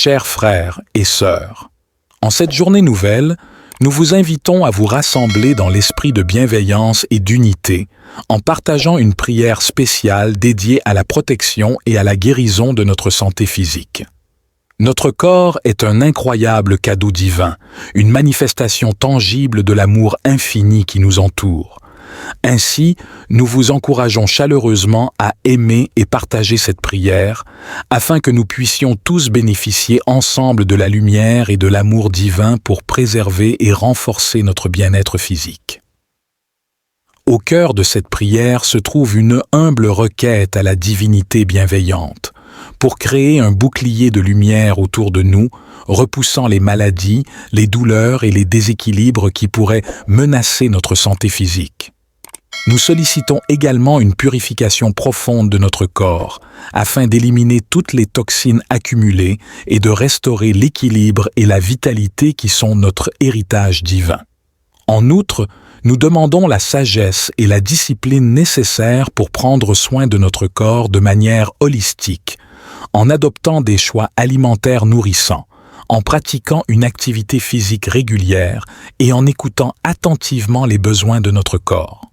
Chers frères et sœurs, en cette journée nouvelle, nous vous invitons à vous rassembler dans l'esprit de bienveillance et d'unité en partageant une prière spéciale dédiée à la protection et à la guérison de notre santé physique. Notre corps est un incroyable cadeau divin, une manifestation tangible de l'amour infini qui nous entoure. Ainsi, nous vous encourageons chaleureusement à aimer et partager cette prière, afin que nous puissions tous bénéficier ensemble de la lumière et de l'amour divin pour préserver et renforcer notre bien-être physique. Au cœur de cette prière se trouve une humble requête à la divinité bienveillante, pour créer un bouclier de lumière autour de nous, repoussant les maladies, les douleurs et les déséquilibres qui pourraient menacer notre santé physique. Nous sollicitons également une purification profonde de notre corps, afin d'éliminer toutes les toxines accumulées et de restaurer l'équilibre et la vitalité qui sont notre héritage divin. En outre, nous demandons la sagesse et la discipline nécessaires pour prendre soin de notre corps de manière holistique, en adoptant des choix alimentaires nourrissants, en pratiquant une activité physique régulière et en écoutant attentivement les besoins de notre corps.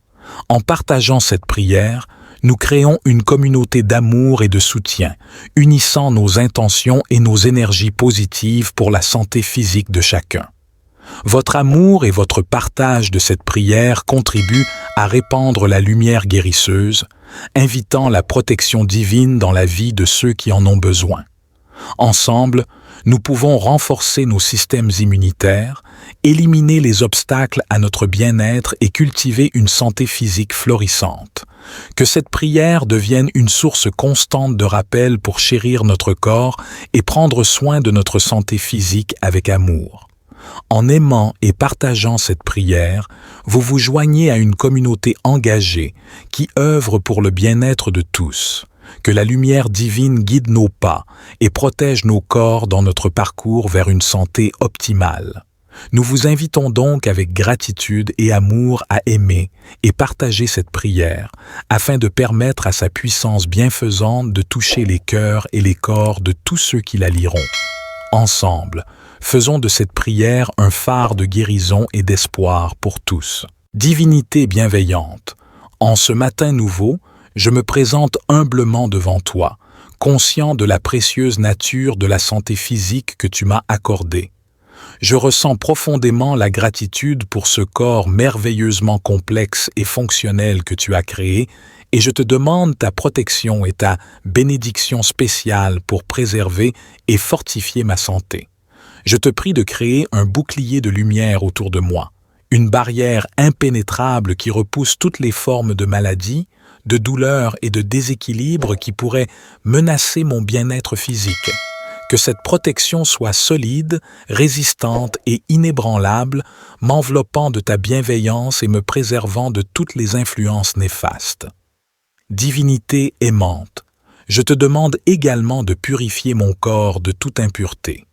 En partageant cette prière, nous créons une communauté d'amour et de soutien, unissant nos intentions et nos énergies positives pour la santé physique de chacun. Votre amour et votre partage de cette prière contribuent à répandre la lumière guérisseuse, invitant la protection divine dans la vie de ceux qui en ont besoin. Ensemble, nous pouvons renforcer nos systèmes immunitaires, éliminer les obstacles à notre bien-être et cultiver une santé physique florissante. Que cette prière devienne une source constante de rappel pour chérir notre corps et prendre soin de notre santé physique avec amour. En aimant et partageant cette prière, vous vous joignez à une communauté engagée qui œuvre pour le bien-être de tous. Que la lumière divine guide nos pas et protège nos corps dans notre parcours vers une santé optimale. Nous vous invitons donc avec gratitude et amour à aimer et partager cette prière afin de permettre à sa puissance bienfaisante de toucher les cœurs et les corps de tous ceux qui la liront. Ensemble, faisons de cette prière un phare de guérison et d'espoir pour tous. Divinité bienveillante, en ce matin nouveau, je me présente humblement devant toi, conscient de la précieuse nature de la santé physique que tu m'as accordée. Je ressens profondément la gratitude pour ce corps merveilleusement complexe et fonctionnel que tu as créé, et je te demande ta protection et ta bénédiction spéciale pour préserver et fortifier ma santé. Je te prie de créer un bouclier de lumière autour de moi, une barrière impénétrable qui repousse toutes les formes de maladies, de douleurs et de déséquilibres qui pourraient menacer mon bien-être physique. Que cette protection soit solide, résistante et inébranlable, m'enveloppant de ta bienveillance et me préservant de toutes les influences néfastes. Divinité aimante, je te demande également de purifier mon corps de toute impureté.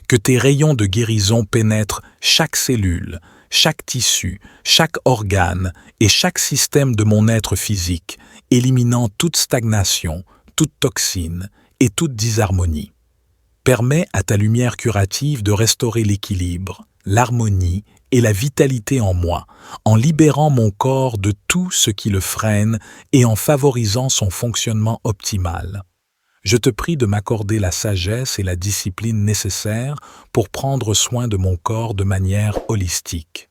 Que tes rayons de guérison pénètrent chaque cellule, chaque tissu, chaque organe et chaque système de mon être physique, éliminant toute stagnation, toute toxine et toute disharmonie. Permets à ta lumière curative de restaurer l'équilibre, l'harmonie et la vitalité en moi, en libérant mon corps de tout ce qui le freine et en favorisant son fonctionnement optimal. Je te prie de m'accorder la sagesse et la discipline nécessaires pour prendre soin de mon corps de manière holistique.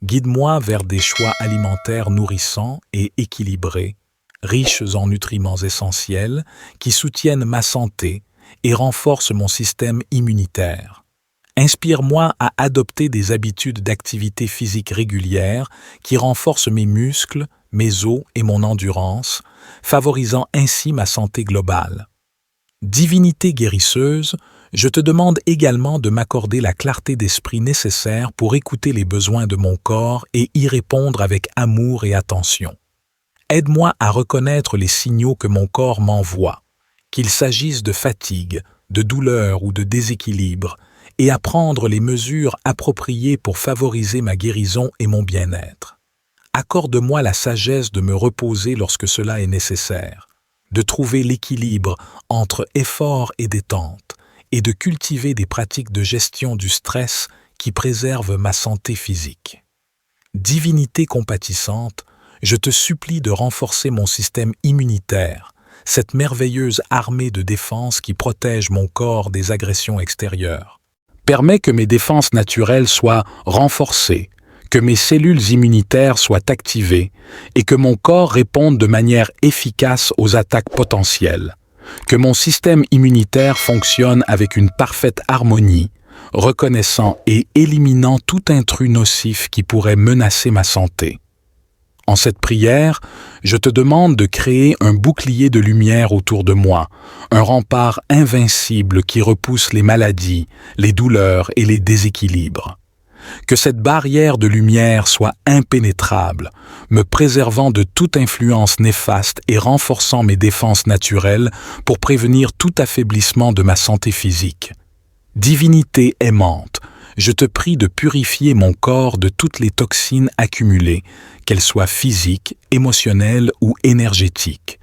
Guide-moi vers des choix alimentaires nourrissants et équilibrés, riches en nutriments essentiels qui soutiennent ma santé et renforcent mon système immunitaire. Inspire-moi à adopter des habitudes d'activité physique régulières qui renforcent mes muscles, mes os et mon endurance, favorisant ainsi ma santé globale. Divinité guérisseuse, je te demande également de m'accorder la clarté d'esprit nécessaire pour écouter les besoins de mon corps et y répondre avec amour et attention. Aide-moi à reconnaître les signaux que mon corps m'envoie, qu'il s'agisse de fatigue, de douleur ou de déséquilibre, et à prendre les mesures appropriées pour favoriser ma guérison et mon bien-être. Accorde-moi la sagesse de me reposer lorsque cela est nécessaire, de trouver l'équilibre entre effort et détente, et de cultiver des pratiques de gestion du stress qui préservent ma santé physique. Divinité compatissante, je te supplie de renforcer mon système immunitaire, cette merveilleuse armée de défense qui protège mon corps des agressions extérieures. Permets que mes défenses naturelles soient renforcées, que mes cellules immunitaires soient activées et que mon corps réponde de manière efficace aux attaques potentielles. Que mon système immunitaire fonctionne avec une parfaite harmonie, reconnaissant et éliminant tout intrus nocif qui pourrait menacer ma santé. En cette prière, je te demande de créer un bouclier de lumière autour de moi, un rempart invincible qui repousse les maladies, les douleurs et les déséquilibres. Que cette barrière de lumière soit impénétrable, me préservant de toute influence néfaste et renforçant mes défenses naturelles pour prévenir tout affaiblissement de ma santé physique. Divinité aimante, je te prie de purifier mon corps de toutes les toxines accumulées, qu'elles soient physiques, émotionnelles ou énergétiques.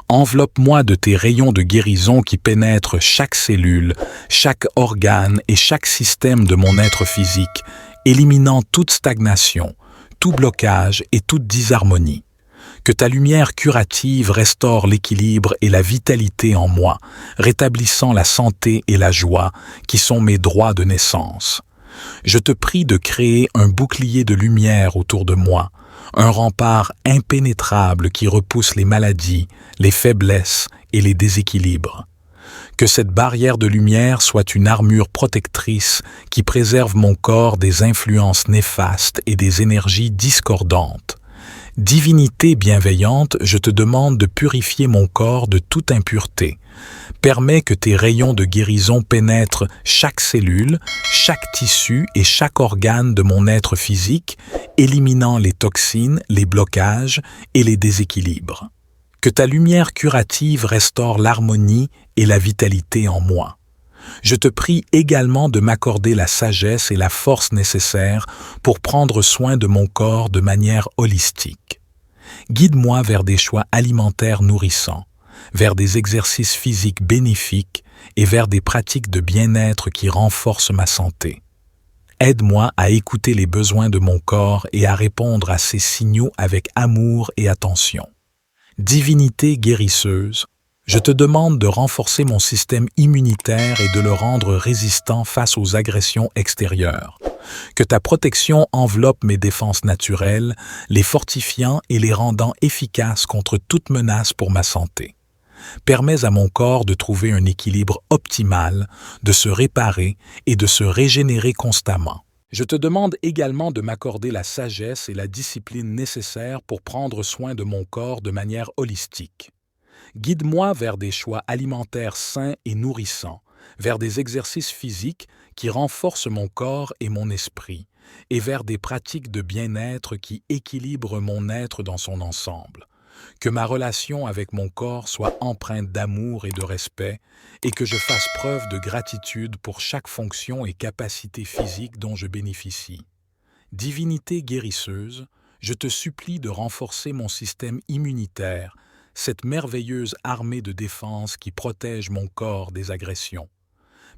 Enveloppe-moi de tes rayons de guérison qui pénètrent chaque cellule, chaque organe et chaque système de mon être physique, éliminant toute stagnation, tout blocage et toute disharmonie. Que ta lumière curative restaure l'équilibre et la vitalité en moi, rétablissant la santé et la joie qui sont mes droits de naissance. Je te prie de créer un bouclier de lumière autour de moi, un rempart impénétrable qui repousse les maladies, les faiblesses et les déséquilibres. Que cette barrière de lumière soit une armure protectrice qui préserve mon corps des influences néfastes et des énergies discordantes. Divinité bienveillante, je te demande de purifier mon corps de toute impureté. Permets que tes rayons de guérison pénètrent chaque cellule, chaque tissu et chaque organe de mon être physique, éliminant les toxines, les blocages et les déséquilibres. Que ta lumière curative restaure l'harmonie et la vitalité en moi. Je te prie également de m'accorder la sagesse et la force nécessaires pour prendre soin de mon corps de manière holistique. Guide-moi vers des choix alimentaires nourrissants, vers des exercices physiques bénéfiques et vers des pratiques de bien-être qui renforcent ma santé. Aide-moi à écouter les besoins de mon corps et à répondre à ces signaux avec amour et attention. Divinité guérisseuse, je te demande de renforcer mon système immunitaire et de le rendre résistant face aux agressions extérieures. Que ta protection enveloppe mes défenses naturelles, les fortifiant et les rendant efficaces contre toute menace pour ma santé. Permets à mon corps de trouver un équilibre optimal, de se réparer et de se régénérer constamment. Je te demande également de m'accorder la sagesse et la discipline nécessaires pour prendre soin de mon corps de manière holistique. Guide-moi vers des choix alimentaires sains et nourrissants, vers des exercices physiques qui renforcent mon corps et mon esprit, et vers des pratiques de bien-être qui équilibrent mon être dans son ensemble. Que ma relation avec mon corps soit empreinte d'amour et de respect, et que je fasse preuve de gratitude pour chaque fonction et capacité physique dont je bénéficie. Divinité guérisseuse, je te supplie de renforcer mon système immunitaire, cette merveilleuse armée de défense qui protège mon corps des agressions.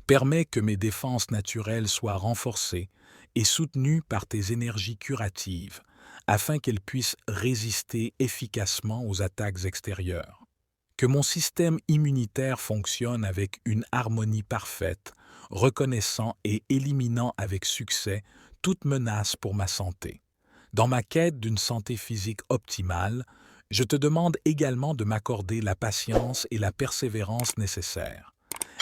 Permets que mes défenses naturelles soient renforcées et soutenues par tes énergies curatives, afin qu'elles puissent résister efficacement aux attaques extérieures. Que mon système immunitaire fonctionne avec une harmonie parfaite, reconnaissant et éliminant avec succès toute menace pour ma santé. Dans ma quête d'une santé physique optimale, je te demande également de m'accorder la patience et la persévérance nécessaires.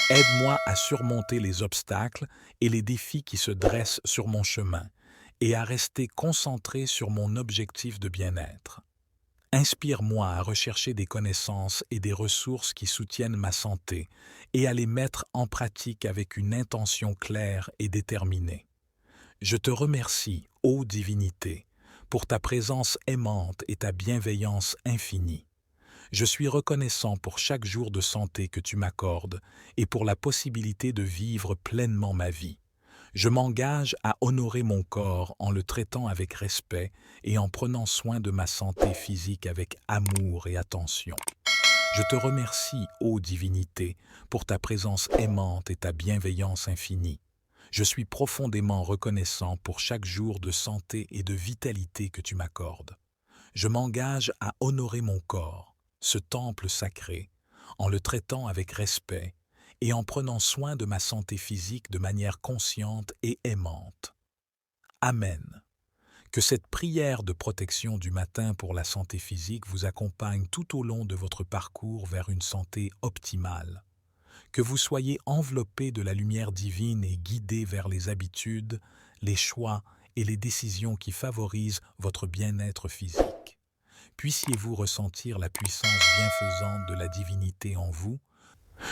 Aide-moi à surmonter les obstacles et les défis qui se dressent sur mon chemin et à rester concentré sur mon objectif de bien-être. Inspire-moi à rechercher des connaissances et des ressources qui soutiennent ma santé et à les mettre en pratique avec une intention claire et déterminée. Je te remercie, ô divinité, pour ta présence aimante et ta bienveillance infinie. Je suis reconnaissant pour chaque jour de santé que tu m'accordes et pour la possibilité de vivre pleinement ma vie. Je m'engage à honorer mon corps en le traitant avec respect et en prenant soin de ma santé physique avec amour et attention. Je te remercie, ô divinité, pour ta présence aimante et ta bienveillance infinie. Je suis profondément reconnaissant pour chaque jour de santé et de vitalité que tu m'accordes. Je m'engage à honorer mon corps, ce temple sacré, en le traitant avec respect et en prenant soin de ma santé physique de manière consciente et aimante. Amen. Que cette prière de protection du matin pour la santé physique vous accompagne tout au long de votre parcours vers une santé optimale. Que vous soyez enveloppé de la lumière divine et guidé vers les habitudes, les choix et les décisions qui favorisent votre bien-être physique. Puissiez-vous ressentir la puissance bienfaisante de la divinité en vous.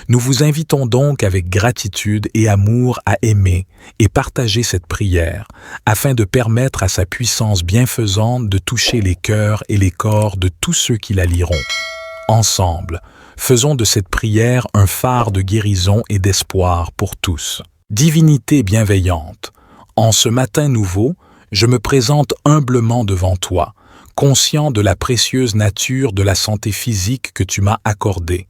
Nous vous invitons donc avec gratitude et amour à aimer et partager cette prière afin de permettre à sa puissance bienfaisante de toucher les cœurs et les corps de tous ceux qui la liront. Ensemble, faisons de cette prière un phare de guérison et d'espoir pour tous. Divinité bienveillante, en ce matin nouveau, je me présente humblement devant toi, conscient de la précieuse nature de la santé physique que tu m'as accordée.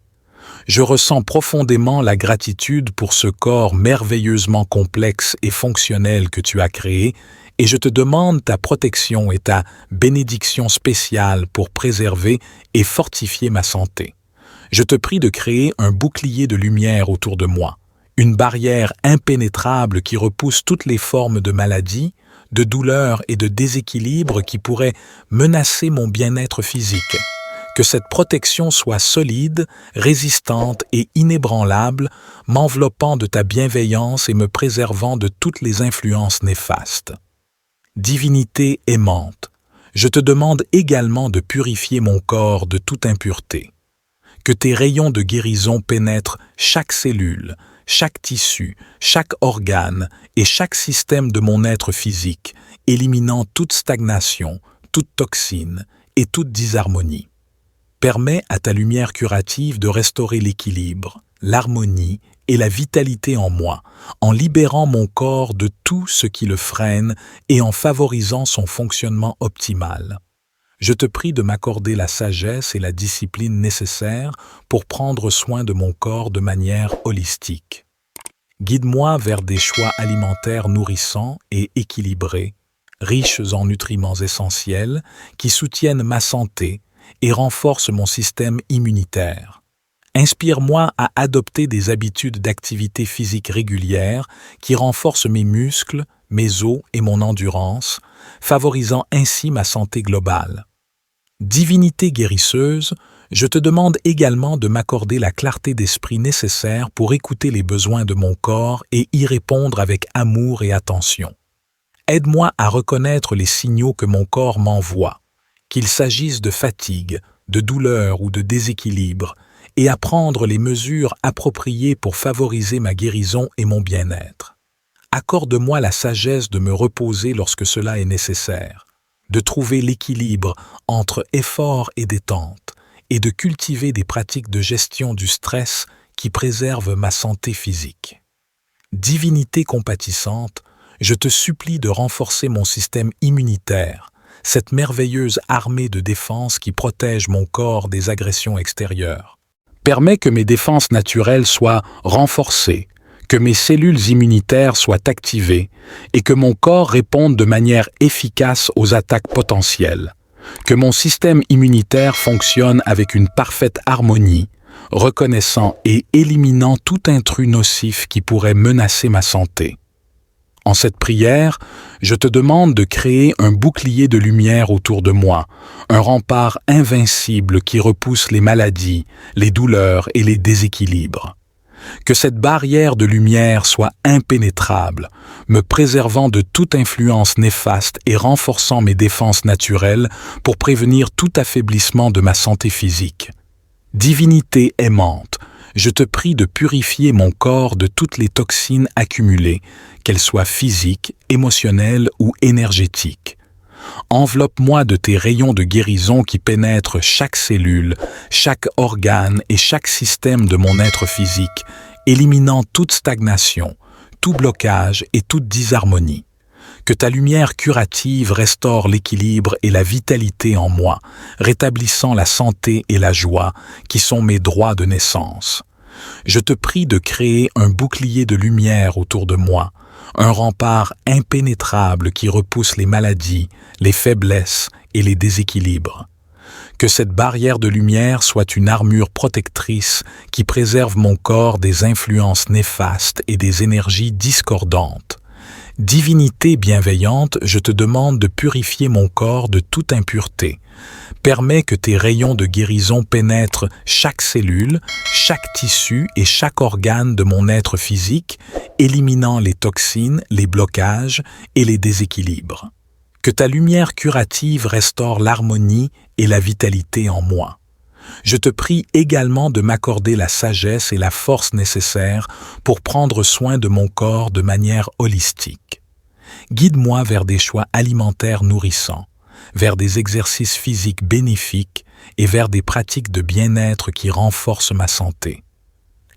Je ressens profondément la gratitude pour ce corps merveilleusement complexe et fonctionnel que tu as créé et je te demande ta protection et ta bénédiction spéciale pour préserver et fortifier ma santé. Je te prie de créer un bouclier de lumière autour de moi, une barrière impénétrable qui repousse toutes les formes de maladies, de douleurs et de déséquilibres qui pourraient menacer mon bien-être physique. Que cette protection soit solide, résistante et inébranlable, m'enveloppant de ta bienveillance et me préservant de toutes les influences néfastes. Divinité aimante, je te demande également de purifier mon corps de toute impureté. Que tes rayons de guérison pénètrent chaque cellule, chaque tissu, chaque organe et chaque système de mon être physique, éliminant toute stagnation, toute toxine et toute disharmonie. Permets à ta lumière curative de restaurer l'équilibre, l'harmonie et la vitalité en moi, en libérant mon corps de tout ce qui le freine et en favorisant son fonctionnement optimal. Je te prie de m'accorder la sagesse et la discipline nécessaires pour prendre soin de mon corps de manière holistique. Guide-moi vers des choix alimentaires nourrissants et équilibrés, riches en nutriments essentiels qui soutiennent ma santé et renforcent mon système immunitaire. Inspire-moi à adopter des habitudes d'activité physique régulières qui renforcent mes muscles, mes os et mon endurance, favorisant ainsi ma santé globale. Divinité guérisseuse, je te demande également de m'accorder la clarté d'esprit nécessaire pour écouter les besoins de mon corps et y répondre avec amour et attention. Aide-moi à reconnaître les signaux que mon corps m'envoie, qu'il s'agisse de fatigue, de douleur ou de déséquilibre, et à prendre les mesures appropriées pour favoriser ma guérison et mon bien-être. Accorde-moi la sagesse de me reposer lorsque cela est nécessaire, de trouver l'équilibre entre effort et détente, et de cultiver des pratiques de gestion du stress qui préservent ma santé physique. Divinité compatissante, je te supplie de renforcer mon système immunitaire, cette merveilleuse armée de défense qui protège mon corps des agressions extérieures. Permets que mes défenses naturelles soient renforcées, que mes cellules immunitaires soient activées et que mon corps réponde de manière efficace aux attaques potentielles. Que mon système immunitaire fonctionne avec une parfaite harmonie, reconnaissant et éliminant tout intrus nocif qui pourrait menacer ma santé. En cette prière, je te demande de créer un bouclier de lumière autour de moi, un rempart invincible qui repousse les maladies, les douleurs et les déséquilibres. Que cette barrière de lumière soit impénétrable, me préservant de toute influence néfaste et renforçant mes défenses naturelles pour prévenir tout affaiblissement de ma santé physique. Divinité aimante, je te prie de purifier mon corps de toutes les toxines accumulées, qu'elles soient physiques, émotionnelles ou énergétiques. Enveloppe-moi de tes rayons de guérison qui pénètrent chaque cellule, chaque organe et chaque système de mon être physique, éliminant toute stagnation, tout blocage et toute disharmonie. Que ta lumière curative restaure l'équilibre et la vitalité en moi, rétablissant la santé et la joie qui sont mes droits de naissance. Je te prie de créer un bouclier de lumière autour de moi, un rempart impénétrable qui repousse les maladies, les faiblesses et les déséquilibres. Que cette barrière de lumière soit une armure protectrice qui préserve mon corps des influences néfastes et des énergies discordantes. Divinité bienveillante, je te demande de purifier mon corps de toute impureté. Permets que tes rayons de guérison pénètrent chaque cellule, chaque tissu et chaque organe de mon être physique, éliminant les toxines, les blocages et les déséquilibres. Que ta lumière curative restaure l'harmonie et la vitalité en moi. Je te prie également de m'accorder la sagesse et la force nécessaires pour prendre soin de mon corps de manière holistique. Guide-moi vers des choix alimentaires nourrissants, vers des exercices physiques bénéfiques et vers des pratiques de bien-être qui renforcent ma santé.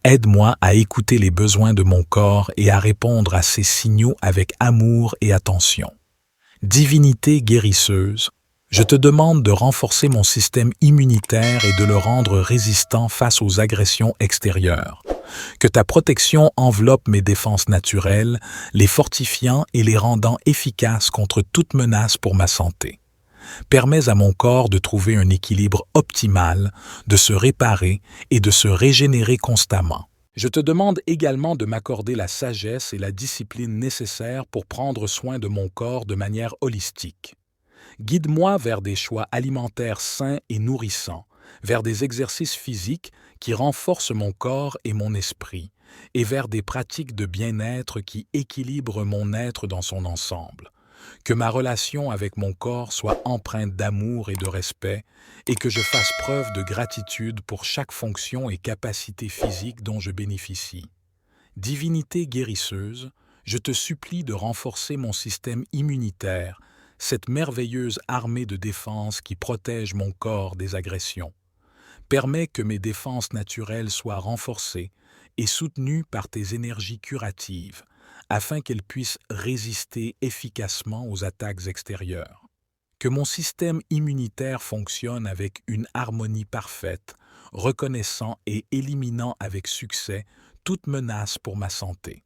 Aide-moi à écouter les besoins de mon corps et à répondre à ces signaux avec amour et attention. Divinité guérisseuse, je te demande de renforcer mon système immunitaire et de le rendre résistant face aux agressions extérieures. Que ta protection enveloppe mes défenses naturelles, les fortifiant et les rendant efficaces contre toute menace pour ma santé. Permets à mon corps de trouver un équilibre optimal, de se réparer et de se régénérer constamment. Je te demande également de m'accorder la sagesse et la discipline nécessaires pour prendre soin de mon corps de manière holistique. Guide-moi vers des choix alimentaires sains et nourrissants, vers des exercices physiques qui renforcent mon corps et mon esprit, et vers des pratiques de bien-être qui équilibrent mon être dans son ensemble. Que ma relation avec mon corps soit empreinte d'amour et de respect, et que je fasse preuve de gratitude pour chaque fonction et capacité physique dont je bénéficie. Divinité guérisseuse, je te supplie de renforcer mon système immunitaire, cette merveilleuse armée de défense qui protège mon corps des agressions. Permets que mes défenses naturelles soient renforcées et soutenues par tes énergies curatives, afin qu'elles puissent résister efficacement aux attaques extérieures. Que mon système immunitaire fonctionne avec une harmonie parfaite, reconnaissant et éliminant avec succès toute menace pour ma santé.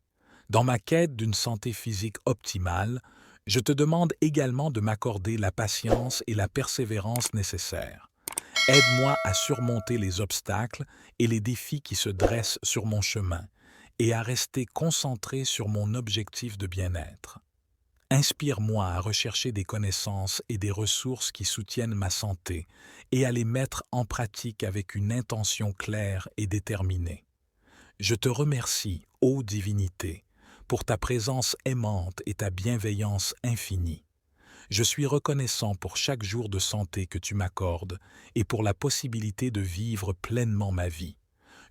Dans ma quête d'une santé physique optimale, je te demande également de m'accorder la patience et la persévérance nécessaires. Aide-moi à surmonter les obstacles et les défis qui se dressent sur mon chemin et à rester concentré sur mon objectif de bien-être. Inspire-moi à rechercher des connaissances et des ressources qui soutiennent ma santé et à les mettre en pratique avec une intention claire et déterminée. Je te remercie, ô divinité, pour ta présence aimante et ta bienveillance infinie. Je suis reconnaissant pour chaque jour de santé que tu m'accordes et pour la possibilité de vivre pleinement ma vie.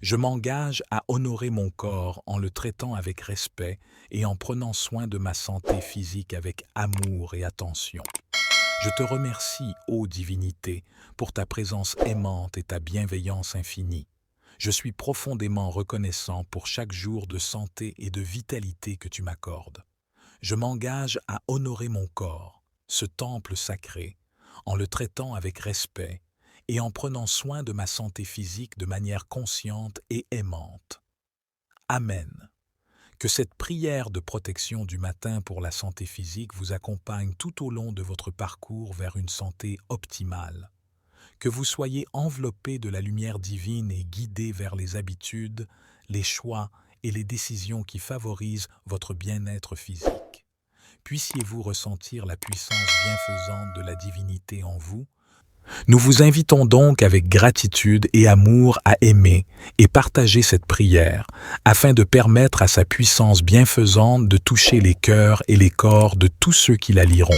Je m'engage à honorer mon corps en le traitant avec respect et en prenant soin de ma santé physique avec amour et attention. Je te remercie, ô divinité, pour ta présence aimante et ta bienveillance infinie. Je suis profondément reconnaissant pour chaque jour de santé et de vitalité que tu m'accordes. Je m'engage à honorer mon corps, ce temple sacré, en le traitant avec respect et en prenant soin de ma santé physique de manière consciente et aimante. Amen. Que cette prière de protection du matin pour la santé physique vous accompagne tout au long de votre parcours vers une santé optimale. Que vous soyez enveloppé de la lumière divine et guidé vers les habitudes, les choix et les décisions qui favorisent votre bien-être physique. Puissiez-vous ressentir la puissance bienfaisante de la divinité en vous. Nous vous invitons donc avec gratitude et amour à aimer et partager cette prière afin de permettre à sa puissance bienfaisante de toucher les cœurs et les corps de tous ceux qui la liront.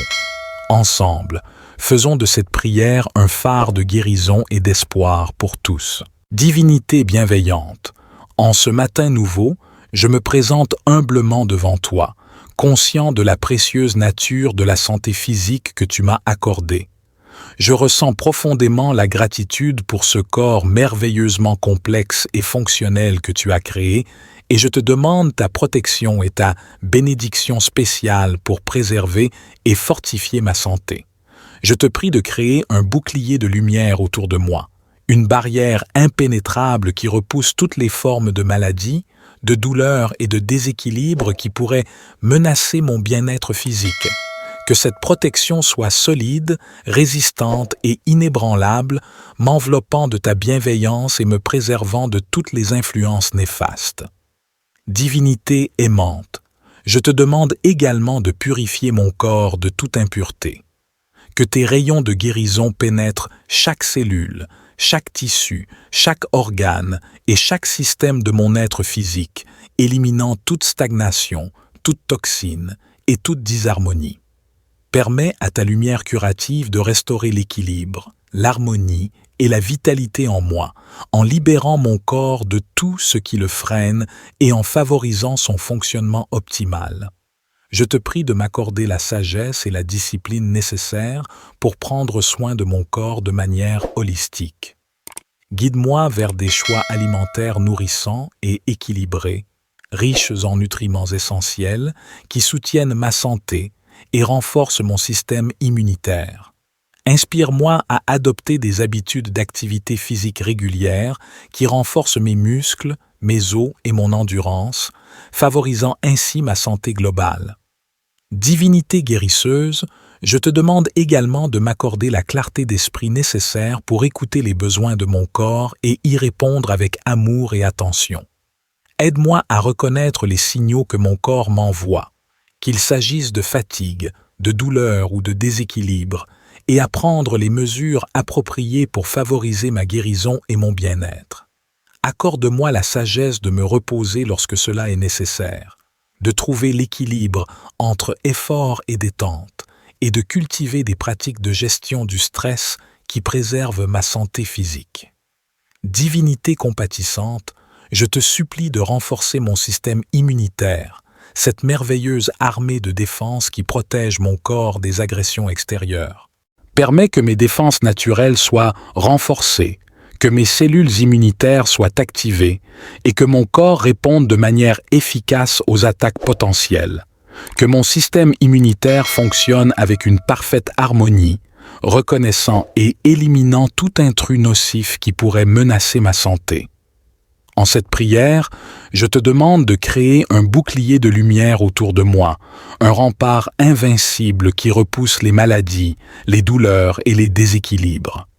Ensemble, faisons de cette prière un phare de guérison et d'espoir pour tous. Divinité bienveillante, en ce matin nouveau, je me présente humblement devant toi, conscient de la précieuse nature de la santé physique que tu m'as accordée. Je ressens profondément la gratitude pour ce corps merveilleusement complexe et fonctionnel que tu as créé, et je te demande ta protection et ta bénédiction spéciale pour préserver et fortifier ma santé. Je te prie de créer un bouclier de lumière autour de moi, une barrière impénétrable qui repousse toutes les formes de maladies, de douleurs et de déséquilibres qui pourraient menacer mon bien-être physique. Que cette protection soit solide, résistante et inébranlable, m'enveloppant de ta bienveillance et me préservant de toutes les influences néfastes. Divinité aimante, je te demande également de purifier mon corps de toute impureté. Que tes rayons de guérison pénètrent chaque cellule, chaque tissu, chaque organe et chaque système de mon être physique, éliminant toute stagnation, toute toxine et toute disharmonie. Permets à ta lumière curative de restaurer l'équilibre, l'harmonie et la vitalité en moi, en libérant mon corps de tout ce qui le freine et en favorisant son fonctionnement optimal. Je te prie de m'accorder la sagesse et la discipline nécessaires pour prendre soin de mon corps de manière holistique. Guide-moi vers des choix alimentaires nourrissants et équilibrés, riches en nutriments essentiels qui soutiennent ma santé et renforcent mon système immunitaire. Inspire-moi à adopter des habitudes d'activité physique régulières qui renforcent mes muscles, mes os et mon endurance, favorisant ainsi ma santé globale. Divinité guérisseuse, je te demande également de m'accorder la clarté d'esprit nécessaire pour écouter les besoins de mon corps et y répondre avec amour et attention. Aide-moi à reconnaître les signaux que mon corps m'envoie, qu'il s'agisse de fatigue, de douleur ou de déséquilibre, et à prendre les mesures appropriées pour favoriser ma guérison et mon bien-être. Accorde-moi la sagesse de me reposer lorsque cela est nécessaire, de trouver l'équilibre entre effort et détente, et de cultiver des pratiques de gestion du stress qui préservent ma santé physique. Divinité compatissante, je te supplie de renforcer mon système immunitaire, cette merveilleuse armée de défense qui protège mon corps des agressions extérieures. Permets que mes défenses naturelles soient renforcées, que mes cellules immunitaires soient activées et que mon corps réponde de manière efficace aux attaques potentielles. Que mon système immunitaire fonctionne avec une parfaite harmonie, reconnaissant et éliminant tout intrus nocif qui pourrait menacer ma santé. En cette prière, je te demande de créer un bouclier de lumière autour de moi, un rempart invincible qui repousse les maladies, les douleurs et les déséquilibres.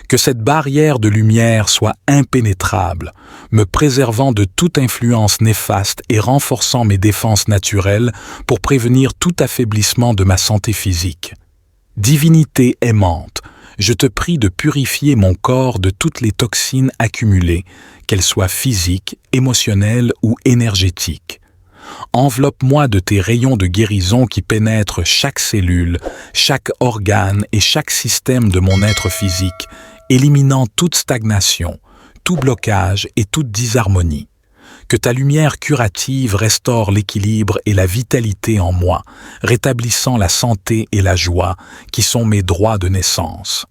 Que cette barrière de lumière soit impénétrable, me préservant de toute influence néfaste et renforçant mes défenses naturelles pour prévenir tout affaiblissement de ma santé physique. Divinité aimante, je te prie de purifier mon corps de toutes les toxines accumulées, qu'elles soient physiques, émotionnelles ou énergétiques. Enveloppe-moi de tes rayons de guérison qui pénètrent chaque cellule, chaque organe et chaque système de mon être physique, éliminant toute stagnation, tout blocage et toute disharmonie. Que ta lumière curative restaure l'équilibre et la vitalité en moi, rétablissant la santé et la joie qui sont mes droits de naissance.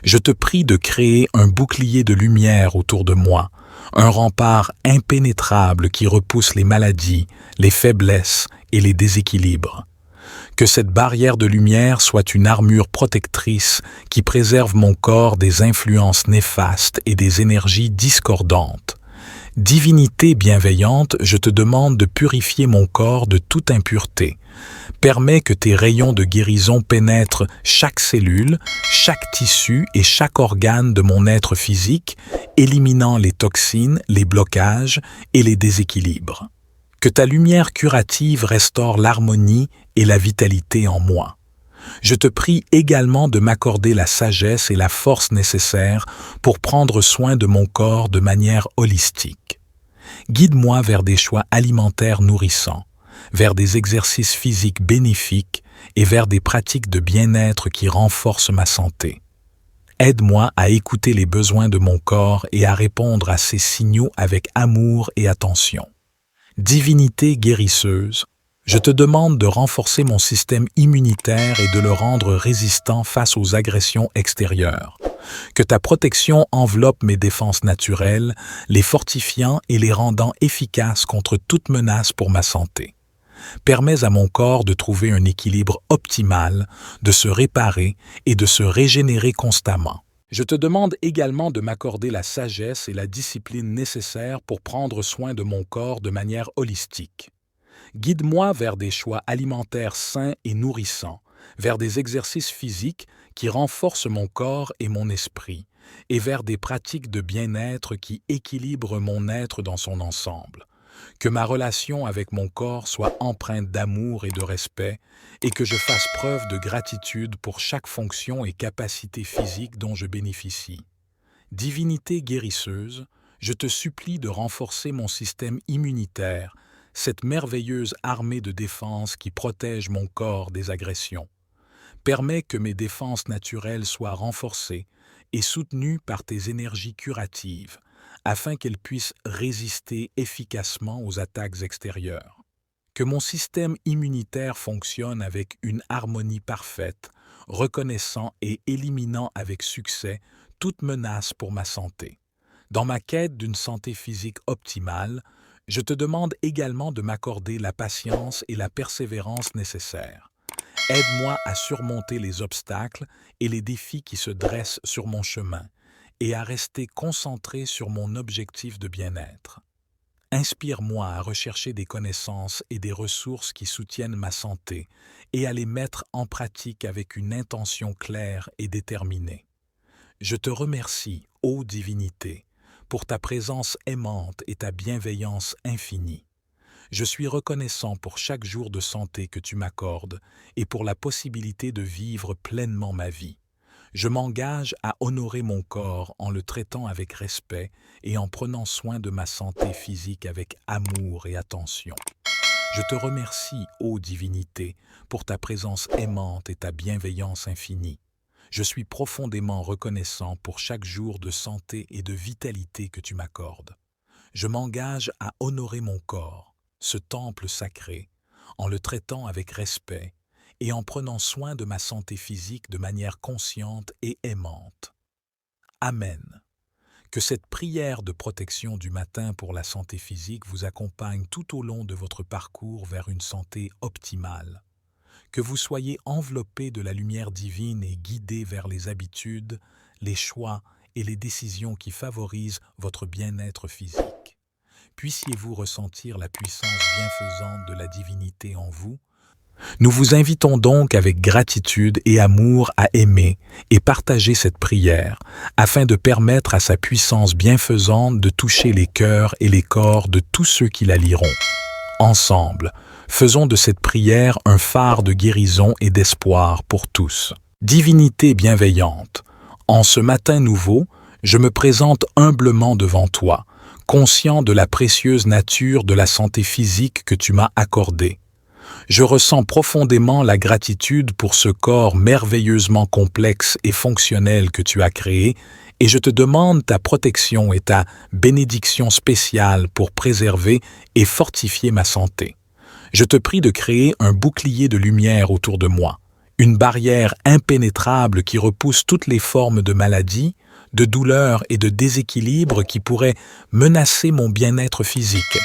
Je te prie de créer un bouclier de lumière autour de moi, un rempart impénétrable qui repousse les maladies, les faiblesses et les déséquilibres. Que cette barrière de lumière soit une armure protectrice qui préserve mon corps des influences néfastes et des énergies discordantes. Divinité bienveillante, je te demande de purifier mon corps de toute impureté. Permets que tes rayons de guérison pénètrent chaque cellule, chaque tissu et chaque organe de mon être physique, éliminant les toxines, les blocages et les déséquilibres. Que ta lumière curative restaure l'harmonie et la vitalité en moi. Je te prie également de m'accorder la sagesse et la force nécessaires pour prendre soin de mon corps de manière holistique. Guide-moi vers des choix alimentaires nourrissants, vers des exercices physiques bénéfiques et vers des pratiques de bien-être qui renforcent ma santé. Aide-moi à écouter les besoins de mon corps et à répondre à ces signaux avec amour et attention. Divinité guérisseuse, Je te demande de renforcer mon système immunitaire et de le rendre résistant face aux agressions extérieures. Que ta protection enveloppe mes défenses naturelles, les fortifiant et les rendant efficaces contre toute menace pour ma santé. Permets à mon corps de trouver un équilibre optimal, de se réparer et de se régénérer constamment. Je te demande également de m'accorder la sagesse et la discipline nécessaires pour prendre soin de mon corps de manière holistique. Guide-moi vers des choix alimentaires sains et nourrissants, vers des exercices physiques qui renforcent mon corps et mon esprit, et vers des pratiques de bien-être qui équilibrent mon être dans son ensemble. Que ma relation avec mon corps soit empreinte d'amour et de respect, et que je fasse preuve de gratitude pour chaque fonction et capacité physique dont je bénéficie. Divinité guérisseuse, je te supplie de renforcer mon système immunitaire, cette merveilleuse armée de défense qui protège mon corps des agressions. Permets que mes défenses naturelles soient renforcées et soutenues par tes énergies curatives, afin qu'elles puissent résister efficacement aux attaques extérieures. Que mon système immunitaire fonctionne avec une harmonie parfaite, reconnaissant et éliminant avec succès toute menace pour ma santé. Dans ma quête d'une santé physique optimale, je te demande également de m'accorder la patience et la persévérance nécessaires. Aide-moi à surmonter les obstacles et les défis qui se dressent sur mon chemin et à rester concentré sur mon objectif de bien-être. Inspire-moi à rechercher des connaissances et des ressources qui soutiennent ma santé et à les mettre en pratique avec une intention claire et déterminée. Je te remercie, ô divinité, pour ta présence aimante et ta bienveillance infinie. Je suis reconnaissant pour chaque jour de santé que tu m'accordes et pour la possibilité de vivre pleinement ma vie. Je m'engage à honorer mon corps en le traitant avec respect et en prenant soin de ma santé physique avec amour et attention. Je te remercie, ô divinité, pour ta présence aimante et ta bienveillance infinie. Je suis profondément reconnaissant pour chaque jour de santé et de vitalité que tu m'accordes. Je m'engage à honorer mon corps, ce temple sacré, en le traitant avec respect et en prenant soin de ma santé physique de manière consciente et aimante. Amen. Que cette prière de protection du matin pour la santé physique vous accompagne tout au long de votre parcours vers une santé optimale. Que vous soyez enveloppé de la lumière divine et guidé vers les habitudes, les choix et les décisions qui favorisent votre bien-être physique. Puissiez-vous ressentir la puissance bienfaisante de la divinité en vous. Nous vous invitons donc avec gratitude et amour à aimer et partager cette prière afin de permettre à sa puissance bienfaisante de toucher les cœurs et les corps de tous ceux qui la liront. Ensemble, faisons de cette prière un phare de guérison et d'espoir pour tous. Divinité bienveillante, en ce matin nouveau, je me présente humblement devant toi, conscient de la précieuse nature de la santé physique que tu m'as accordée. Je ressens profondément la gratitude pour ce corps merveilleusement complexe et fonctionnel que tu as créé et je te demande ta protection et ta bénédiction spéciale pour préserver et fortifier ma santé. Je te prie de créer un bouclier de lumière autour de moi, une barrière impénétrable qui repousse toutes les formes de maladie, de douleur et de déséquilibre qui pourraient menacer mon bien-être physique.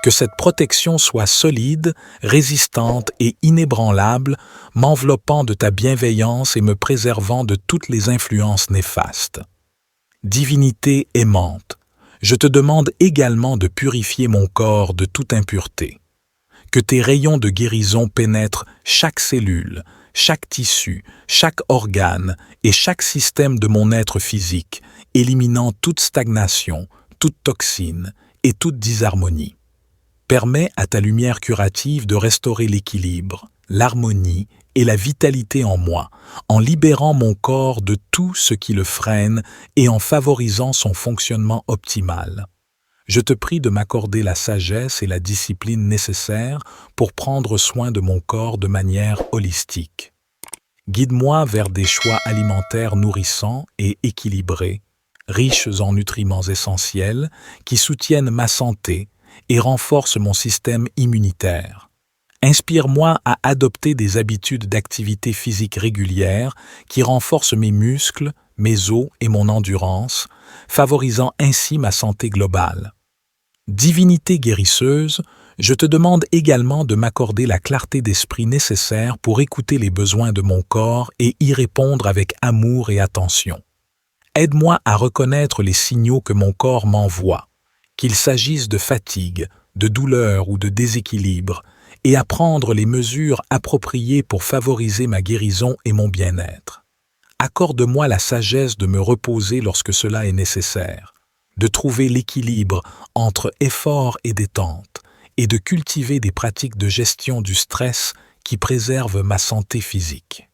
Que cette protection soit solide, résistante et inébranlable, m'enveloppant de ta bienveillance et me préservant de toutes les influences néfastes. Divinité aimante, je te demande également de purifier mon corps de toute impureté. Que tes rayons de guérison pénètrent chaque cellule, chaque tissu, chaque organe et chaque système de mon être physique, éliminant toute stagnation, toute toxine et toute disharmonie. Permets à ta lumière curative de restaurer l'équilibre, l'harmonie et la vitalité en moi, en libérant mon corps de tout ce qui le freine et en favorisant son fonctionnement optimal. Je te prie de m'accorder la sagesse et la discipline nécessaires pour prendre soin de mon corps de manière holistique. Guide-moi vers des choix alimentaires nourrissants et équilibrés, riches en nutriments essentiels qui soutiennent ma santé et renforcent mon système immunitaire. Inspire-moi à adopter des habitudes d'activité physique régulières qui renforcent mes muscles, mes os et mon endurance, favorisant ainsi ma santé globale. Divinité guérisseuse, je te demande également de m'accorder la clarté d'esprit nécessaire pour écouter les besoins de mon corps et y répondre avec amour et attention. Aide-moi à reconnaître les signaux que mon corps m'envoie, qu'il s'agisse de fatigue, de douleur ou de déséquilibre, et à prendre les mesures appropriées pour favoriser ma guérison et mon bien-être. Accorde-moi la sagesse de me reposer lorsque cela est nécessaire, de trouver l'équilibre entre effort et détente, et de cultiver des pratiques de gestion du stress qui préservent ma santé physique.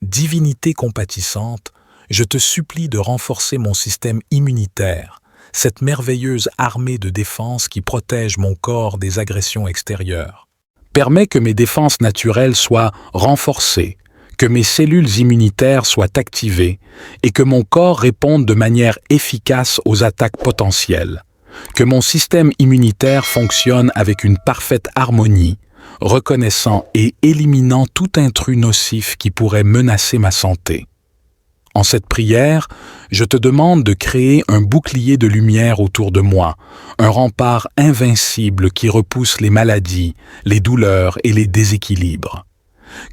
Divinité compatissante, je te supplie de renforcer mon système immunitaire, cette merveilleuse armée de défense qui protège mon corps des agressions extérieures. Permets que mes défenses naturelles soient renforcées, que mes cellules immunitaires soient activées et que mon corps réponde de manière efficace aux attaques potentielles. Que mon système immunitaire fonctionne avec une parfaite harmonie, reconnaissant et éliminant tout intrus nocif qui pourrait menacer ma santé. En cette prière, je te demande de créer un bouclier de lumière autour de moi, un rempart invincible qui repousse les maladies, les douleurs et les déséquilibres.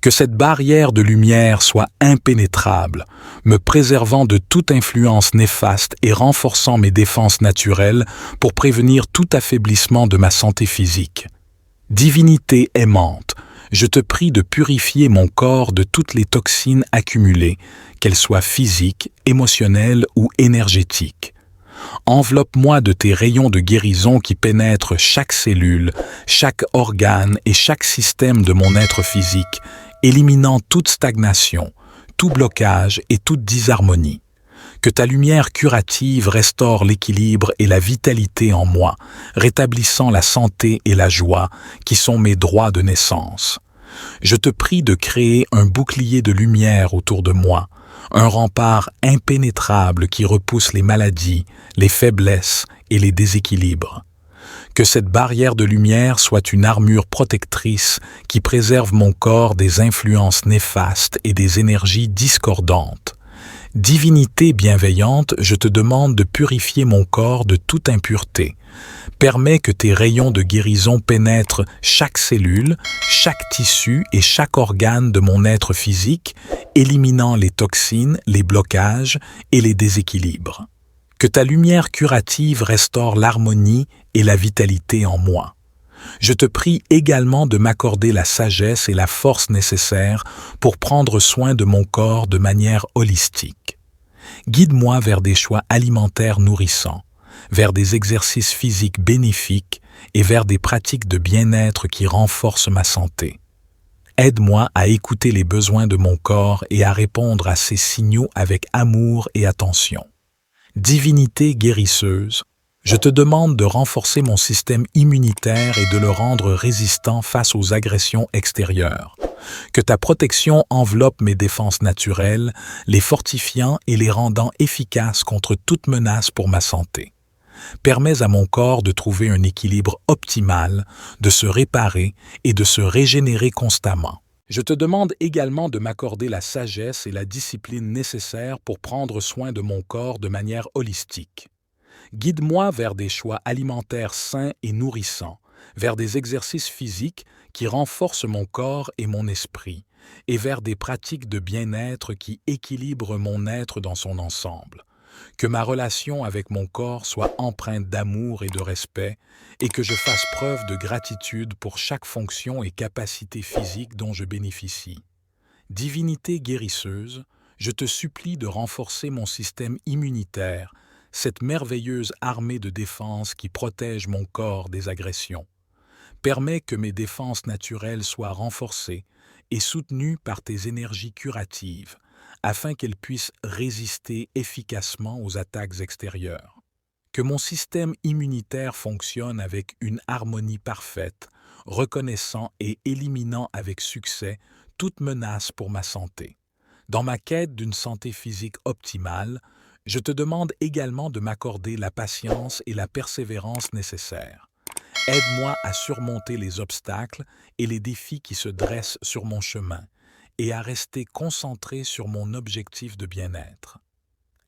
Que cette barrière de lumière soit impénétrable, me préservant de toute influence néfaste et renforçant mes défenses naturelles pour prévenir tout affaiblissement de ma santé physique. Divinité aimante, je te prie de purifier mon corps de toutes les toxines accumulées, qu'elles soient physiques, émotionnelles ou énergétiques. Enveloppe-moi de tes rayons de guérison qui pénètrent chaque cellule, chaque organe et chaque système de mon être physique, éliminant toute stagnation, tout blocage et toute disharmonie. Que ta lumière curative restaure l'équilibre et la vitalité en moi, rétablissant la santé et la joie qui sont mes droits de naissance. Je te prie de créer un bouclier de lumière autour de moi, un rempart impénétrable qui repousse les maladies, les faiblesses et les déséquilibres. Que cette barrière de lumière soit une armure protectrice qui préserve mon corps des influences néfastes et des énergies discordantes. Divinité bienveillante, je te demande de purifier mon corps de toute impureté. Permets que tes rayons de guérison pénètrent chaque cellule, chaque tissu et chaque organe de mon être physique, éliminant les toxines, les blocages et les déséquilibres. Que ta lumière curative restaure l'harmonie et la vitalité en moi. Je te prie également de m'accorder la sagesse et la force nécessaires pour prendre soin de mon corps de manière holistique. Guide-moi vers des choix alimentaires nourrissants, vers des exercices physiques bénéfiques et vers des pratiques de bien-être qui renforcent ma santé. Aide-moi à écouter les besoins de mon corps et à répondre à ces signaux avec amour et attention. Divinité guérisseuse, je te demande de renforcer mon système immunitaire et de le rendre résistant face aux agressions extérieures. Que ta protection enveloppe mes défenses naturelles, les fortifiant et les rendant efficaces contre toute menace pour ma santé. Permets à mon corps de trouver un équilibre optimal, de se réparer et de se régénérer constamment. Je te demande également de m'accorder la sagesse et la discipline nécessaires pour prendre soin de mon corps de manière holistique. Guide-moi vers des choix alimentaires sains et nourrissants, vers des exercices physiques qui renforcent mon corps et mon esprit, et vers des pratiques de bien-être qui équilibrent mon être dans son ensemble. Que ma relation avec mon corps soit empreinte d'amour et de respect, et que je fasse preuve de gratitude pour chaque fonction et capacité physique dont je bénéficie. Divinité guérisseuse, je te supplie de renforcer mon système immunitaire, cette merveilleuse armée de défense qui protège mon corps des agressions. Permets que mes défenses naturelles soient renforcées et soutenues par tes énergies curatives, afin qu'elles puissent résister efficacement aux attaques extérieures. Que mon système immunitaire fonctionne avec une harmonie parfaite, reconnaissant et éliminant avec succès toute menace pour ma santé. Dans ma quête d'une santé physique optimale, je te demande également de m'accorder la patience et la persévérance nécessaires. Aide-moi à surmonter les obstacles et les défis qui se dressent sur mon chemin et à rester concentré sur mon objectif de bien-être.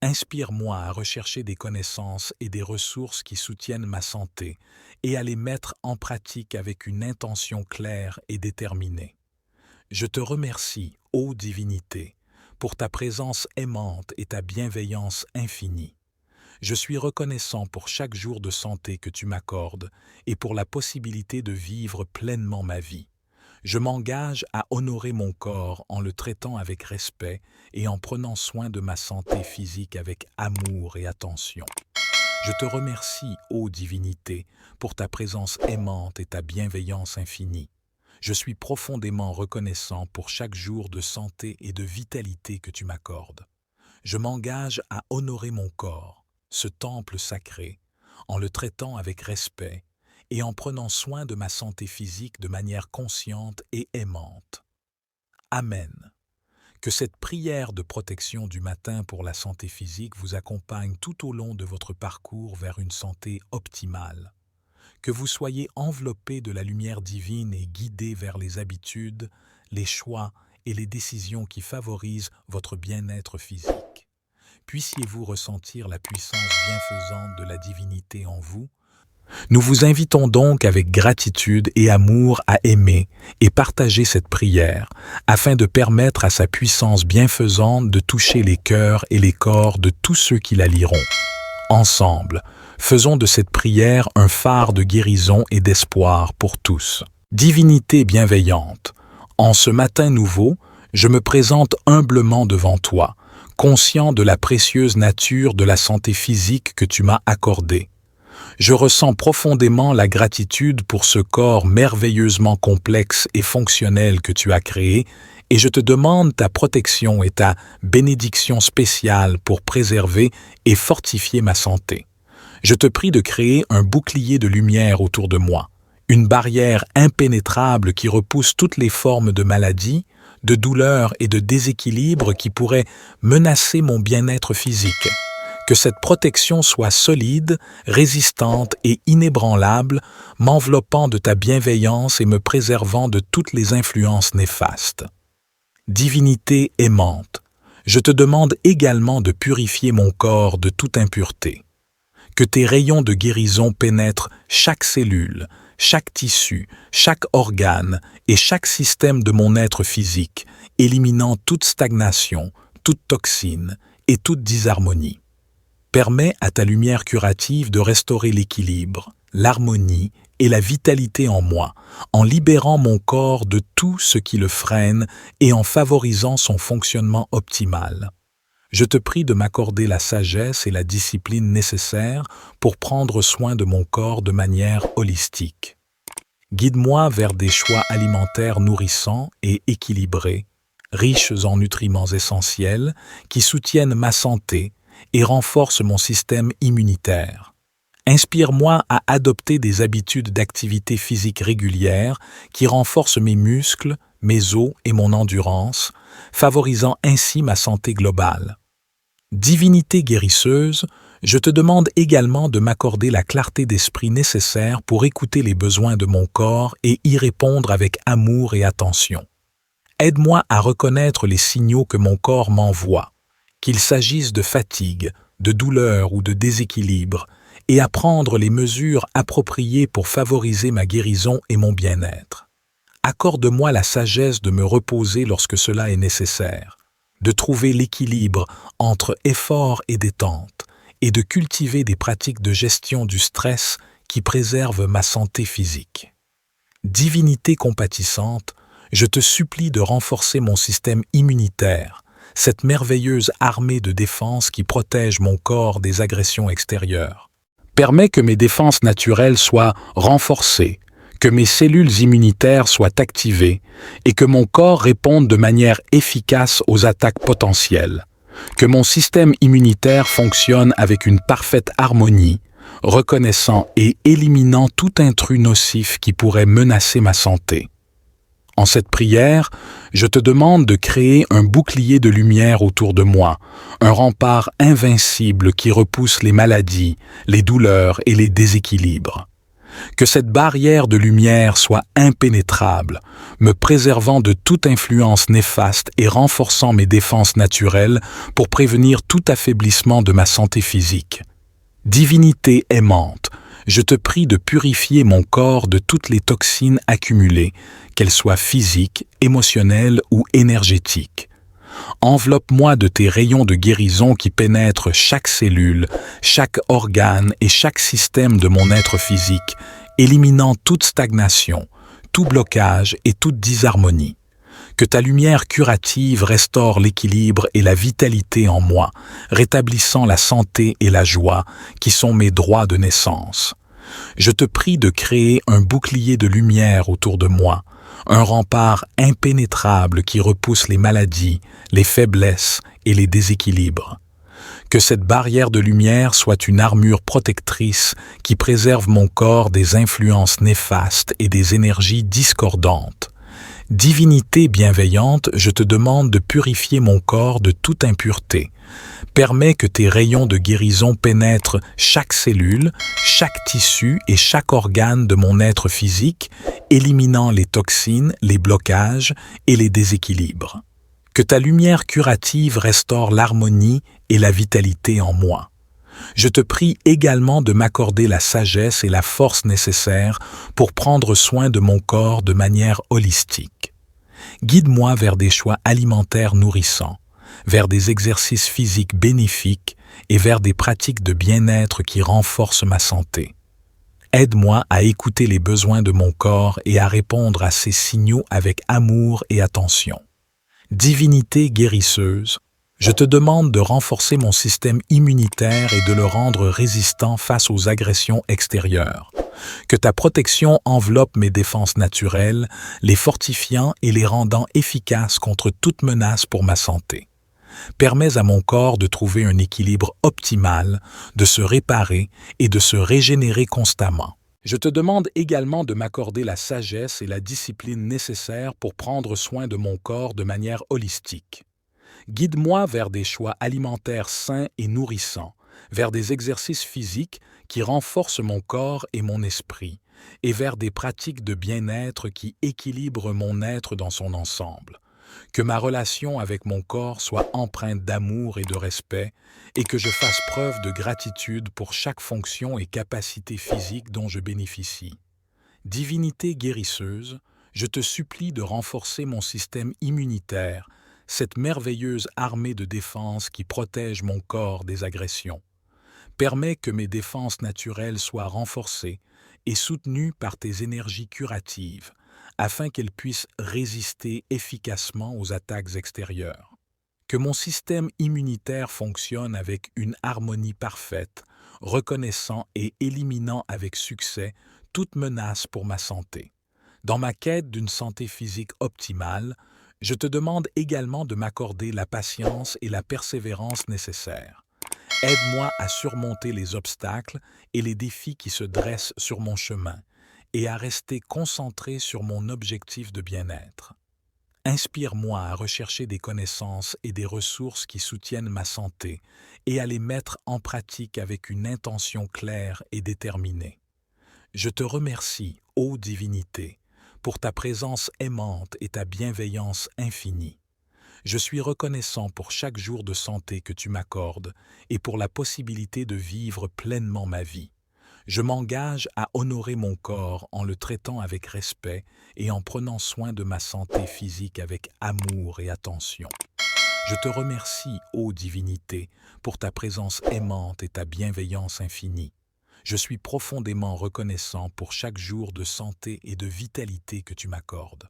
Inspire-moi à rechercher des connaissances et des ressources qui soutiennent ma santé et à les mettre en pratique avec une intention claire et déterminée. Je te remercie, ô divinité, pour ta présence aimante et ta bienveillance infinie. Je suis reconnaissant pour chaque jour de santé que tu m'accordes et pour la possibilité de vivre pleinement ma vie. Je m'engage à honorer mon corps en le traitant avec respect et en prenant soin de ma santé physique avec amour et attention. Je te remercie, ô divinité, pour ta présence aimante et ta bienveillance infinie. Je suis profondément reconnaissant pour chaque jour de santé et de vitalité que tu m'accordes. Je m'engage à honorer mon corps, ce temple sacré, en le traitant avec respect et en prenant soin de ma santé physique de manière consciente et aimante. Amen. Que cette prière de protection du matin pour la santé physique vous accompagne tout au long de votre parcours vers une santé optimale. Que vous soyez enveloppé de la lumière divine et guidé vers les habitudes, les choix et les décisions qui favorisent votre bien-être physique. Puissiez-vous ressentir la puissance bienfaisante de la divinité en vous. Nous vous invitons donc avec gratitude et amour à aimer et partager cette prière afin de permettre à sa puissance bienfaisante de toucher les cœurs et les corps de tous ceux qui la liront. Ensemble, faisons de cette prière un phare de guérison et d'espoir pour tous. Divinité bienveillante, en ce matin nouveau, je me présente humblement devant toi, conscient de la précieuse nature de la santé physique que tu m'as accordée. Je ressens profondément la gratitude pour ce corps merveilleusement complexe et fonctionnel que tu as créé et je te demande ta protection et ta bénédiction spéciale pour préserver et fortifier ma santé. Je te prie de créer un bouclier de lumière autour de moi, une barrière impénétrable qui repousse toutes les formes de maladies, de douleurs et de déséquilibres qui pourraient menacer mon bien-être physique. Que cette protection soit solide, résistante et inébranlable, m'enveloppant de ta bienveillance et me préservant de toutes les influences néfastes. Divinité aimante, je te demande également de purifier mon corps de toute impureté. Que tes rayons de guérison pénètrent chaque cellule, chaque tissu, chaque organe et chaque système de mon être physique, éliminant toute stagnation, toute toxine et toute disharmonie. Permets à ta lumière curative de restaurer l'équilibre, l'harmonie et la vitalité en moi, en libérant mon corps de tout ce qui le freine et en favorisant son fonctionnement optimal. Je te prie de m'accorder la sagesse et la discipline nécessaires pour prendre soin de mon corps de manière holistique. Guide-moi vers des choix alimentaires nourrissants et équilibrés, riches en nutriments essentiels qui soutiennent ma santé et renforcent mon système immunitaire. Inspire-moi à adopter des habitudes d'activité physique régulières qui renforcent mes muscles, mes os et mon endurance, favorisant ainsi ma santé globale. Divinité guérisseuse, je te demande également de m'accorder la clarté d'esprit nécessaire pour écouter les besoins de mon corps et y répondre avec amour et attention. Aide-moi à reconnaître les signaux que mon corps m'envoie, qu'il s'agisse de fatigue, de douleur ou de déséquilibre, et à prendre les mesures appropriées pour favoriser ma guérison et mon bien-être. Accorde-moi la sagesse de me reposer lorsque cela est nécessaire, de trouver l'équilibre entre effort et détente, et de cultiver des pratiques de gestion du stress qui préservent ma santé physique. Divinité compatissante, je te supplie de renforcer mon système immunitaire, cette merveilleuse armée de défense qui protège mon corps des agressions extérieures. Permets que mes défenses naturelles soient renforcées, que mes cellules immunitaires soient activées et que mon corps réponde de manière efficace aux attaques potentielles. Que mon système immunitaire fonctionne avec une parfaite harmonie, reconnaissant et éliminant tout intrus nocif qui pourrait menacer ma santé. En cette prière, je te demande de créer un bouclier de lumière autour de moi, un rempart invincible qui repousse les maladies, les douleurs et les déséquilibres. Que cette barrière de lumière soit impénétrable, me préservant de toute influence néfaste et renforçant mes défenses naturelles pour prévenir tout affaiblissement de ma santé physique. Divinité aimante, je te prie de purifier mon corps de toutes les toxines accumulées, qu'elles soient physiques, émotionnelles ou énergétiques. Enveloppe-moi de tes rayons de guérison qui pénètrent chaque cellule, chaque organe et chaque système de mon être physique, éliminant toute stagnation, tout blocage et toute disharmonie. Que ta lumière curative restaure l'équilibre et la vitalité en moi, rétablissant la santé et la joie qui sont mes droits de naissance. Je te prie de créer un bouclier de lumière autour de moi, un rempart impénétrable qui repousse les maladies, les faiblesses et les déséquilibres. Que cette barrière de lumière soit une armure protectrice qui préserve mon corps des influences néfastes et des énergies discordantes. Divinité bienveillante, je te demande de purifier mon corps de toute impureté. Permets que tes rayons de guérison pénètrent chaque cellule, chaque tissu et chaque organe de mon être physique, éliminant les toxines, les blocages et les déséquilibres. Que ta lumière curative restaure l'harmonie et la vitalité en moi. Je te prie également de m'accorder la sagesse et la force nécessaires pour prendre soin de mon corps de manière holistique. Guide-moi vers des choix alimentaires nourrissants, vers des exercices physiques bénéfiques et vers des pratiques de bien-être qui renforcent ma santé. Aide-moi à écouter les besoins de mon corps et à répondre à ces signaux avec amour et attention. Divinité guérisseuse, je te demande de renforcer mon système immunitaire et de le rendre résistant face aux agressions extérieures. Que ta protection enveloppe mes défenses naturelles, les fortifiant et les rendant efficaces contre toute menace pour ma santé. Permets à mon corps de trouver un équilibre optimal, de se réparer et de se régénérer constamment. Je te demande également de m'accorder la sagesse et la discipline nécessaires pour prendre soin de mon corps de manière holistique. Guide-moi vers des choix alimentaires sains et nourrissants, vers des exercices physiques qui renforcent mon corps et mon esprit, et vers des pratiques de bien-être qui équilibrent mon être dans son ensemble. Que ma relation avec mon corps soit empreinte d'amour et de respect, et que je fasse preuve de gratitude pour chaque fonction et capacité physique dont je bénéficie. Divinité guérisseuse, je te supplie de renforcer mon système immunitaire, cette merveilleuse armée de défense qui protège mon corps des agressions. Permets que mes défenses naturelles soient renforcées et soutenues par tes énergies curatives, afin qu'elles puissent résister efficacement aux attaques extérieures. Que mon système immunitaire fonctionne avec une harmonie parfaite, reconnaissant et éliminant avec succès toute menace pour ma santé. Dans ma quête d'une santé physique optimale, je te demande également de m'accorder la patience et la persévérance nécessaires. Aide-moi à surmonter les obstacles et les défis qui se dressent sur mon chemin et à rester concentré sur mon objectif de bien-être. Inspire-moi à rechercher des connaissances et des ressources qui soutiennent ma santé et à les mettre en pratique avec une intention claire et déterminée. Je te remercie, ô divinité, pour ta présence aimante et ta bienveillance infinie. Je suis reconnaissant pour chaque jour de santé que tu m'accordes et pour la possibilité de vivre pleinement ma vie. Je m'engage à honorer mon corps en le traitant avec respect et en prenant soin de ma santé physique avec amour et attention. Je te remercie, ô divinité, pour ta présence aimante et ta bienveillance infinie. Je suis profondément reconnaissant pour chaque jour de santé et de vitalité que tu m'accordes.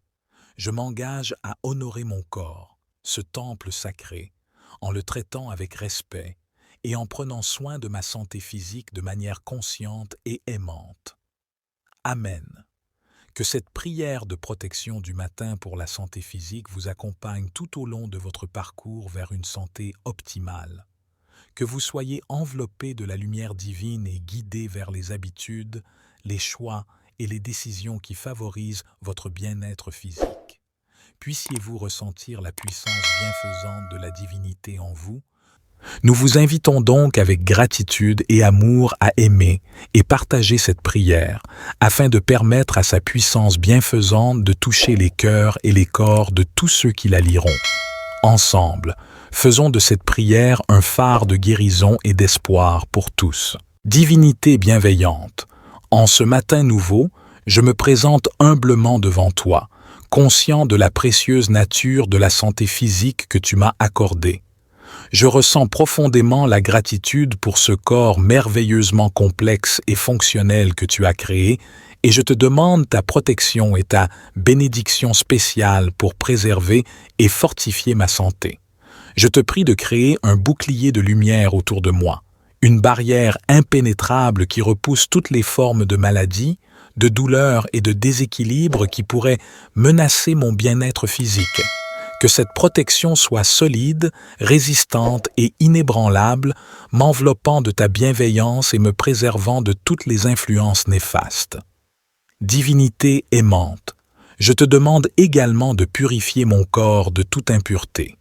Je m'engage à honorer mon corps, ce temple sacré, en le traitant avec respect et en prenant soin de ma santé physique de manière consciente et aimante. Amen. Que cette prière de protection du matin pour la santé physique vous accompagne tout au long de votre parcours vers une santé optimale. Que vous soyez enveloppé de la lumière divine et guidé vers les habitudes, les choix et les décisions qui favorisent votre bien-être physique. Puissiez-vous ressentir la puissance bienfaisante de la divinité en vous, Nous vous invitons donc avec gratitude et amour à aimer et partager cette prière afin de permettre à sa puissance bienfaisante de toucher les cœurs et les corps de tous ceux qui la liront. Ensemble, faisons de cette prière un phare de guérison et d'espoir pour tous. Divinité bienveillante, en ce matin nouveau, je me présente humblement devant toi, conscient de la précieuse nature de la santé physique que tu m'as accordée. Je ressens profondément la gratitude pour ce corps merveilleusement complexe et fonctionnel que tu as créé, et je te demande ta protection et ta bénédiction spéciale pour préserver et fortifier ma santé. Je te prie de créer un bouclier de lumière autour de moi, une barrière impénétrable qui repousse toutes les formes de maladies, de douleurs et de déséquilibres qui pourraient menacer mon bien-être physique. Que cette protection soit solide, résistante et inébranlable, m'enveloppant de ta bienveillance et me préservant de toutes les influences néfastes. Divinité aimante, je te demande également de purifier mon corps de toute impureté.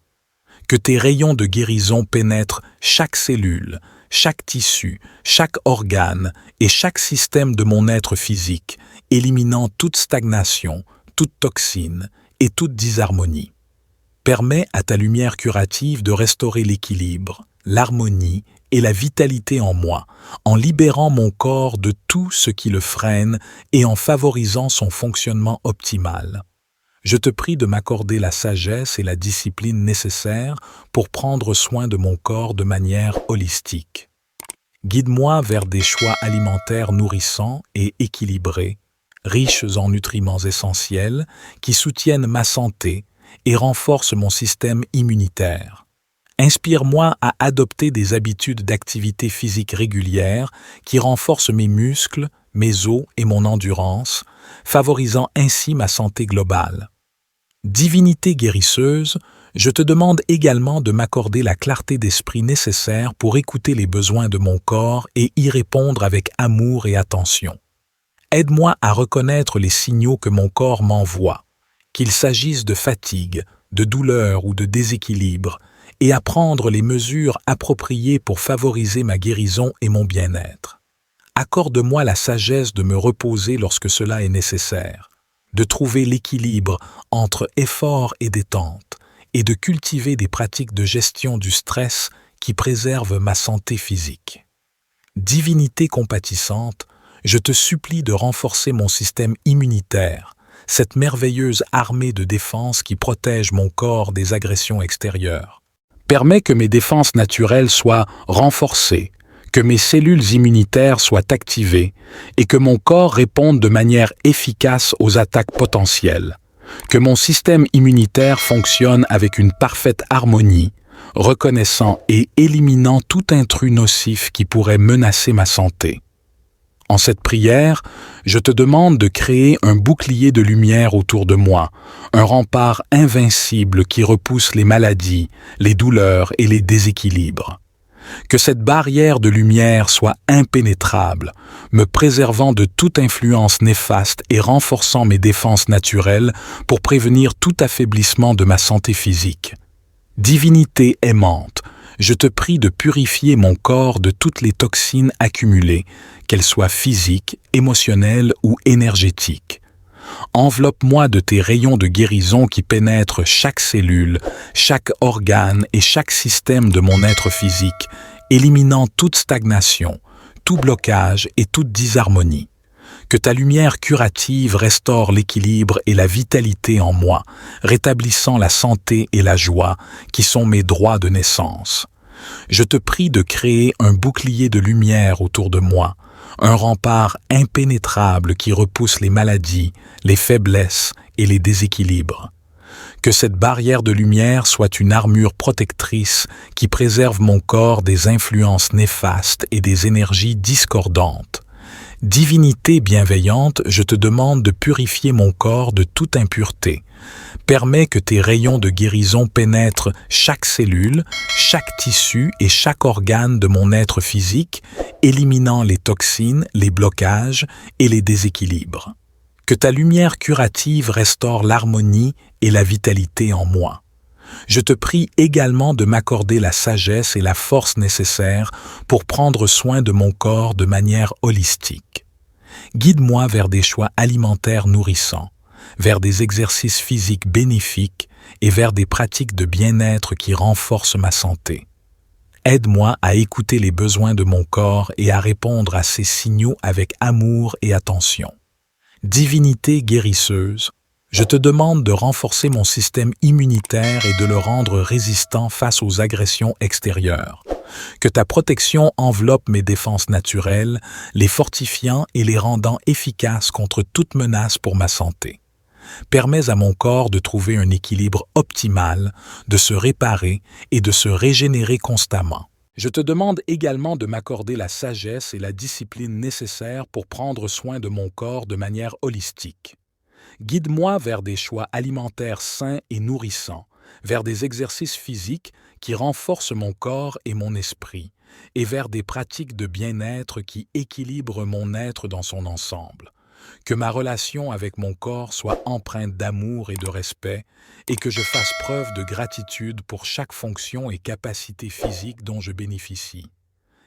Que tes rayons de guérison pénètrent chaque cellule, chaque tissu, chaque organe et chaque système de mon être physique, éliminant toute stagnation, toute toxine et toute disharmonie. Permets à ta lumière curative de restaurer l'équilibre, l'harmonie et la vitalité en moi, en libérant mon corps de tout ce qui le freine et en favorisant son fonctionnement optimal. Je te prie de m'accorder la sagesse et la discipline nécessaires pour prendre soin de mon corps de manière holistique. Guide-moi vers des choix alimentaires nourrissants et équilibrés, riches en nutriments essentiels qui soutiennent ma santé et renforcent mon système immunitaire. Inspire-moi à adopter des habitudes d'activité physique régulières qui renforcent mes muscles, mes os et mon endurance, favorisant ainsi ma santé globale. Divinité guérisseuse, je te demande également de m'accorder la clarté d'esprit nécessaire pour écouter les besoins de mon corps et y répondre avec amour et attention. Aide-moi à reconnaître les signaux que mon corps m'envoie, qu'il s'agisse de fatigue, de douleur ou de déséquilibre, et à prendre les mesures appropriées pour favoriser ma guérison et mon bien-être. Accorde-moi la sagesse de me reposer lorsque cela est nécessaire, de trouver l'équilibre entre effort et détente, et de cultiver des pratiques de gestion du stress qui préservent ma santé physique. Divinité compatissante, je te supplie de renforcer mon système immunitaire, cette merveilleuse armée de défense qui protège mon corps des agressions extérieures. Permets que mes défenses naturelles soient renforcées, que mes cellules immunitaires soient activées et que mon corps réponde de manière efficace aux attaques potentielles. Que mon système immunitaire fonctionne avec une parfaite harmonie, reconnaissant et éliminant tout intrus nocif qui pourrait menacer ma santé. En cette prière, je te demande de créer un bouclier de lumière autour de moi, un rempart invincible qui repousse les maladies, les douleurs et les déséquilibres. Que cette barrière de lumière soit impénétrable, me préservant de toute influence néfaste et renforçant mes défenses naturelles pour prévenir tout affaiblissement de ma santé physique. Divinité aimante, je te prie de purifier mon corps de toutes les toxines accumulées, qu'elles soient physiques, émotionnelles ou énergétiques. Enveloppe-moi de tes rayons de guérison qui pénètrent chaque cellule, chaque organe et chaque système de mon être physique, éliminant toute stagnation, tout blocage et toute disharmonie. Que ta lumière curative restaure l'équilibre et la vitalité en moi, rétablissant la santé et la joie qui sont mes droits de naissance. Je te prie de créer un bouclier de lumière autour de moi, un rempart impénétrable qui repousse les maladies, les faiblesses et les déséquilibres. Que cette barrière de lumière soit une armure protectrice qui préserve mon corps des influences néfastes et des énergies discordantes. Divinité bienveillante, je te demande de purifier mon corps de toute impureté. Permets que tes rayons de guérison pénètrent chaque cellule, chaque tissu et chaque organe de mon être physique, éliminant les toxines, les blocages et les déséquilibres. Que ta lumière curative restaure l'harmonie et la vitalité en moi. Je te prie également de m'accorder la sagesse et la force nécessaires pour prendre soin de mon corps de manière holistique. Guide-moi vers des choix alimentaires nourrissants, vers des exercices physiques bénéfiques et vers des pratiques de bien-être qui renforcent ma santé. Aide-moi à écouter les besoins de mon corps et à répondre à ces signaux avec amour et attention. Divinité guérisseuse, je te demande de renforcer mon système immunitaire et de le rendre résistant face aux agressions extérieures. Que ta protection enveloppe mes défenses naturelles, les fortifiant et les rendant efficaces contre toute menace pour ma santé. Permets à mon corps de trouver un équilibre optimal, de se réparer et de se régénérer constamment. Je te demande également de m'accorder la sagesse et la discipline nécessaires pour prendre soin de mon corps de manière holistique. Guide-moi vers des choix alimentaires sains et nourrissants, vers des exercices physiques qui renforcent mon corps et mon esprit, et vers des pratiques de bien-être qui équilibrent mon être dans son ensemble. Que ma relation avec mon corps soit empreinte d'amour et de respect, et que je fasse preuve de gratitude pour chaque fonction et capacité physique dont je bénéficie.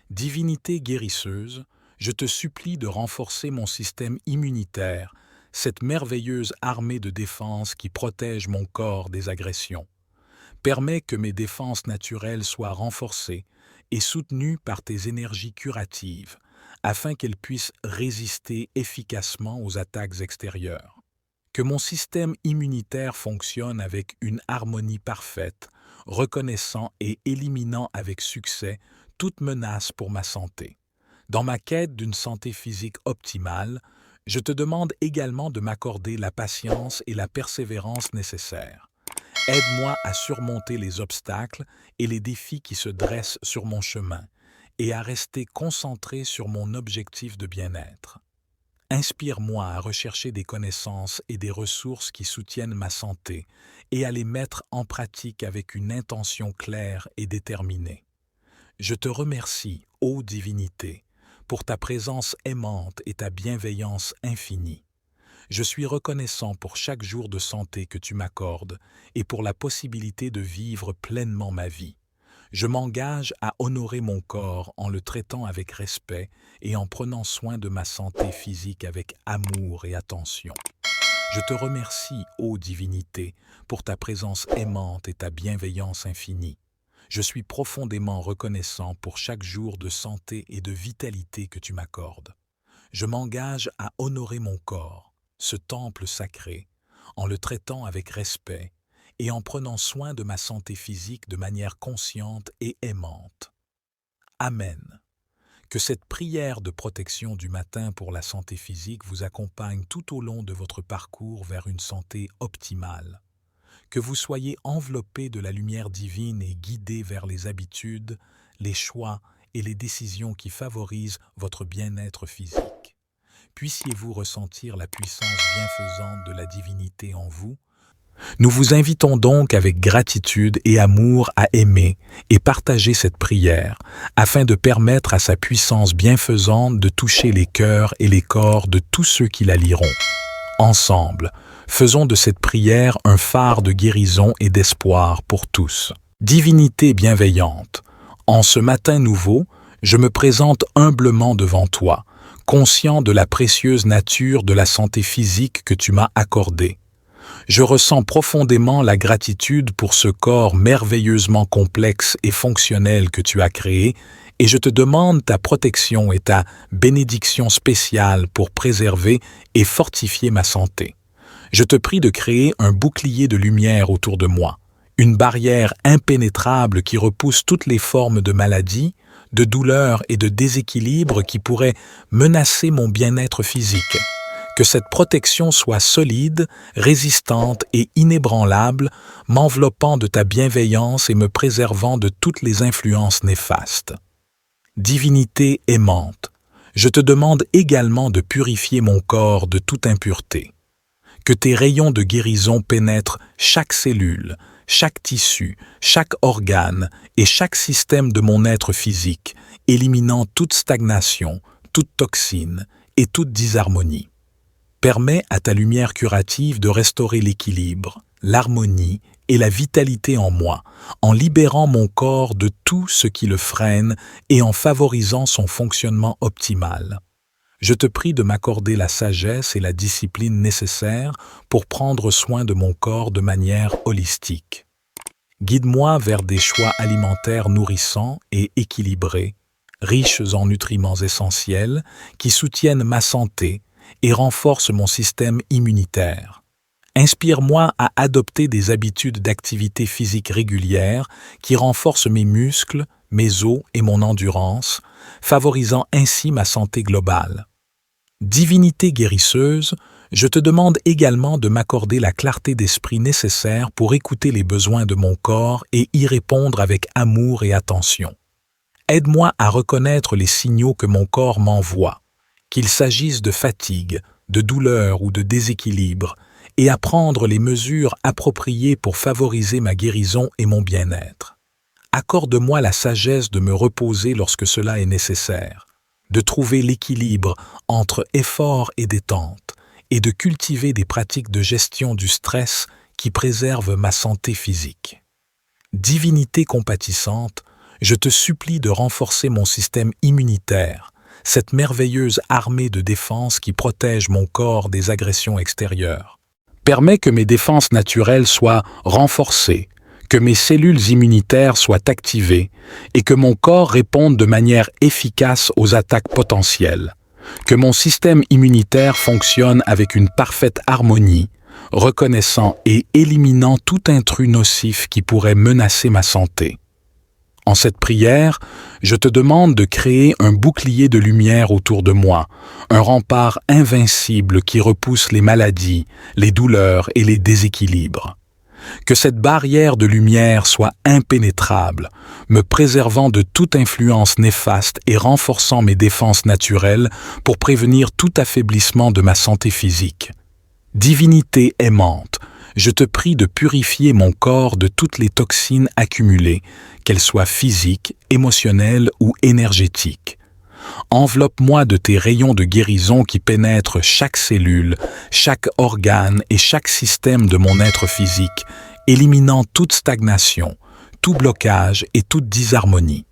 Divinité guérisseuse, je te supplie de renforcer mon système immunitaire, cette merveilleuse armée de défense qui protège mon corps des agressions. Permets que mes défenses naturelles soient renforcées et soutenues par tes énergies curatives, afin qu'elles puissent résister efficacement aux attaques extérieures. Que mon système immunitaire fonctionne avec une harmonie parfaite, reconnaissant et éliminant avec succès toute menace pour ma santé. Dans ma quête d'une santé physique optimale, je te demande également de m'accorder la patience et la persévérance nécessaires. Aide-moi à surmonter les obstacles et les défis qui se dressent sur mon chemin, et à rester concentré sur mon objectif de bien-être. Inspire-moi à rechercher des connaissances et des ressources qui soutiennent ma santé et à les mettre en pratique avec une intention claire et déterminée. Je te remercie, ô divinité, pour ta présence aimante et ta bienveillance infinie. Je suis reconnaissant pour chaque jour de santé que tu m'accordes et pour la possibilité de vivre pleinement ma vie. Je m'engage à honorer mon corps en le traitant avec respect et en prenant soin de ma santé physique avec amour et attention. Je te remercie, ô divinité, pour ta présence aimante et ta bienveillance infinie. Je suis profondément reconnaissant pour chaque jour de santé et de vitalité que tu m'accordes. Je m'engage à honorer mon corps, ce temple sacré, en le traitant avec respect et en prenant soin de ma santé physique de manière consciente et aimante. Amen. Que cette prière de protection du matin pour la santé physique vous accompagne tout au long de votre parcours vers une santé optimale. Que vous soyez enveloppé de la lumière divine et guidé vers les habitudes, les choix et les décisions qui favorisent votre bien-être physique. Puissiez-vous ressentir la puissance bienfaisante de la divinité en vous. Nous vous invitons donc avec gratitude et amour à aimer et partager cette prière afin de permettre à sa puissance bienfaisante de toucher les cœurs et les corps de tous ceux qui la liront. Ensemble, faisons de cette prière un phare de guérison et d'espoir pour tous. Divinité bienveillante, en ce matin nouveau, je me présente humblement devant toi, conscient de la précieuse nature de la santé physique que tu m'as accordée. Je ressens profondément la gratitude pour ce corps merveilleusement complexe et fonctionnel que tu as créé, et je te demande ta protection et ta bénédiction spéciale pour préserver et fortifier ma santé. Je te prie de créer un bouclier de lumière autour de moi, une barrière impénétrable qui repousse toutes les formes de maladie, de douleur et de déséquilibre qui pourraient menacer mon bien-être physique. Que cette protection soit solide, résistante et inébranlable, m'enveloppant de ta bienveillance et me préservant de toutes les influences néfastes. Divinité aimante, je te demande également de purifier mon corps de toute impureté. Que tes rayons de guérison pénètrent chaque cellule, chaque tissu, chaque organe et chaque système de mon être physique, éliminant toute stagnation, toute toxine et toute disharmonie. Permets à ta lumière curative de restaurer l'équilibre, l'harmonie et la vitalité en moi, en libérant mon corps de tout ce qui le freine et en favorisant son fonctionnement optimal. Je te prie de m'accorder la sagesse et la discipline nécessaires pour prendre soin de mon corps de manière holistique. Guide-moi vers des choix alimentaires nourrissants et équilibrés, riches en nutriments essentiels qui soutiennent ma santé et renforcent mon système immunitaire. Inspire-moi à adopter des habitudes d'activité physique régulières qui renforcent mes muscles, mes os et mon endurance, favorisant ainsi ma santé globale. Divinité guérisseuse, je te demande également de m'accorder la clarté d'esprit nécessaire pour écouter les besoins de mon corps et y répondre avec amour et attention. Aide-moi à reconnaître les signaux que mon corps m'envoie, qu'il s'agisse de fatigue, de douleur ou de déséquilibre, et à prendre les mesures appropriées pour favoriser ma guérison et mon bien-être. Accorde-moi la sagesse de me reposer lorsque cela est nécessaire, de trouver l'équilibre entre effort et détente, et de cultiver des pratiques de gestion du stress qui préservent ma santé physique. Divinité compatissante, je te supplie de renforcer mon système immunitaire, cette merveilleuse armée de défense qui protège mon corps des agressions extérieures. Permets que mes défenses naturelles soient renforcées, que mes cellules immunitaires soient activées et que mon corps réponde de manière efficace aux attaques potentielles, que mon système immunitaire fonctionne avec une parfaite harmonie, reconnaissant et éliminant tout intrus nocif qui pourrait menacer ma santé. En cette prière, je te demande de créer un bouclier de lumière autour de moi, un rempart invincible qui repousse les maladies, les douleurs et les déséquilibres. Que cette barrière de lumière soit impénétrable, me préservant de toute influence néfaste et renforçant mes défenses naturelles pour prévenir tout affaiblissement de ma santé physique. Divinité aimante, je te prie de purifier mon corps de toutes les toxines accumulées, qu'elles soient physiques, émotionnelles ou énergétiques. Enveloppe-moi de tes rayons de guérison qui pénètrent chaque cellule, chaque organe et chaque système de mon être physique, éliminant toute stagnation, tout blocage et toute disharmonie.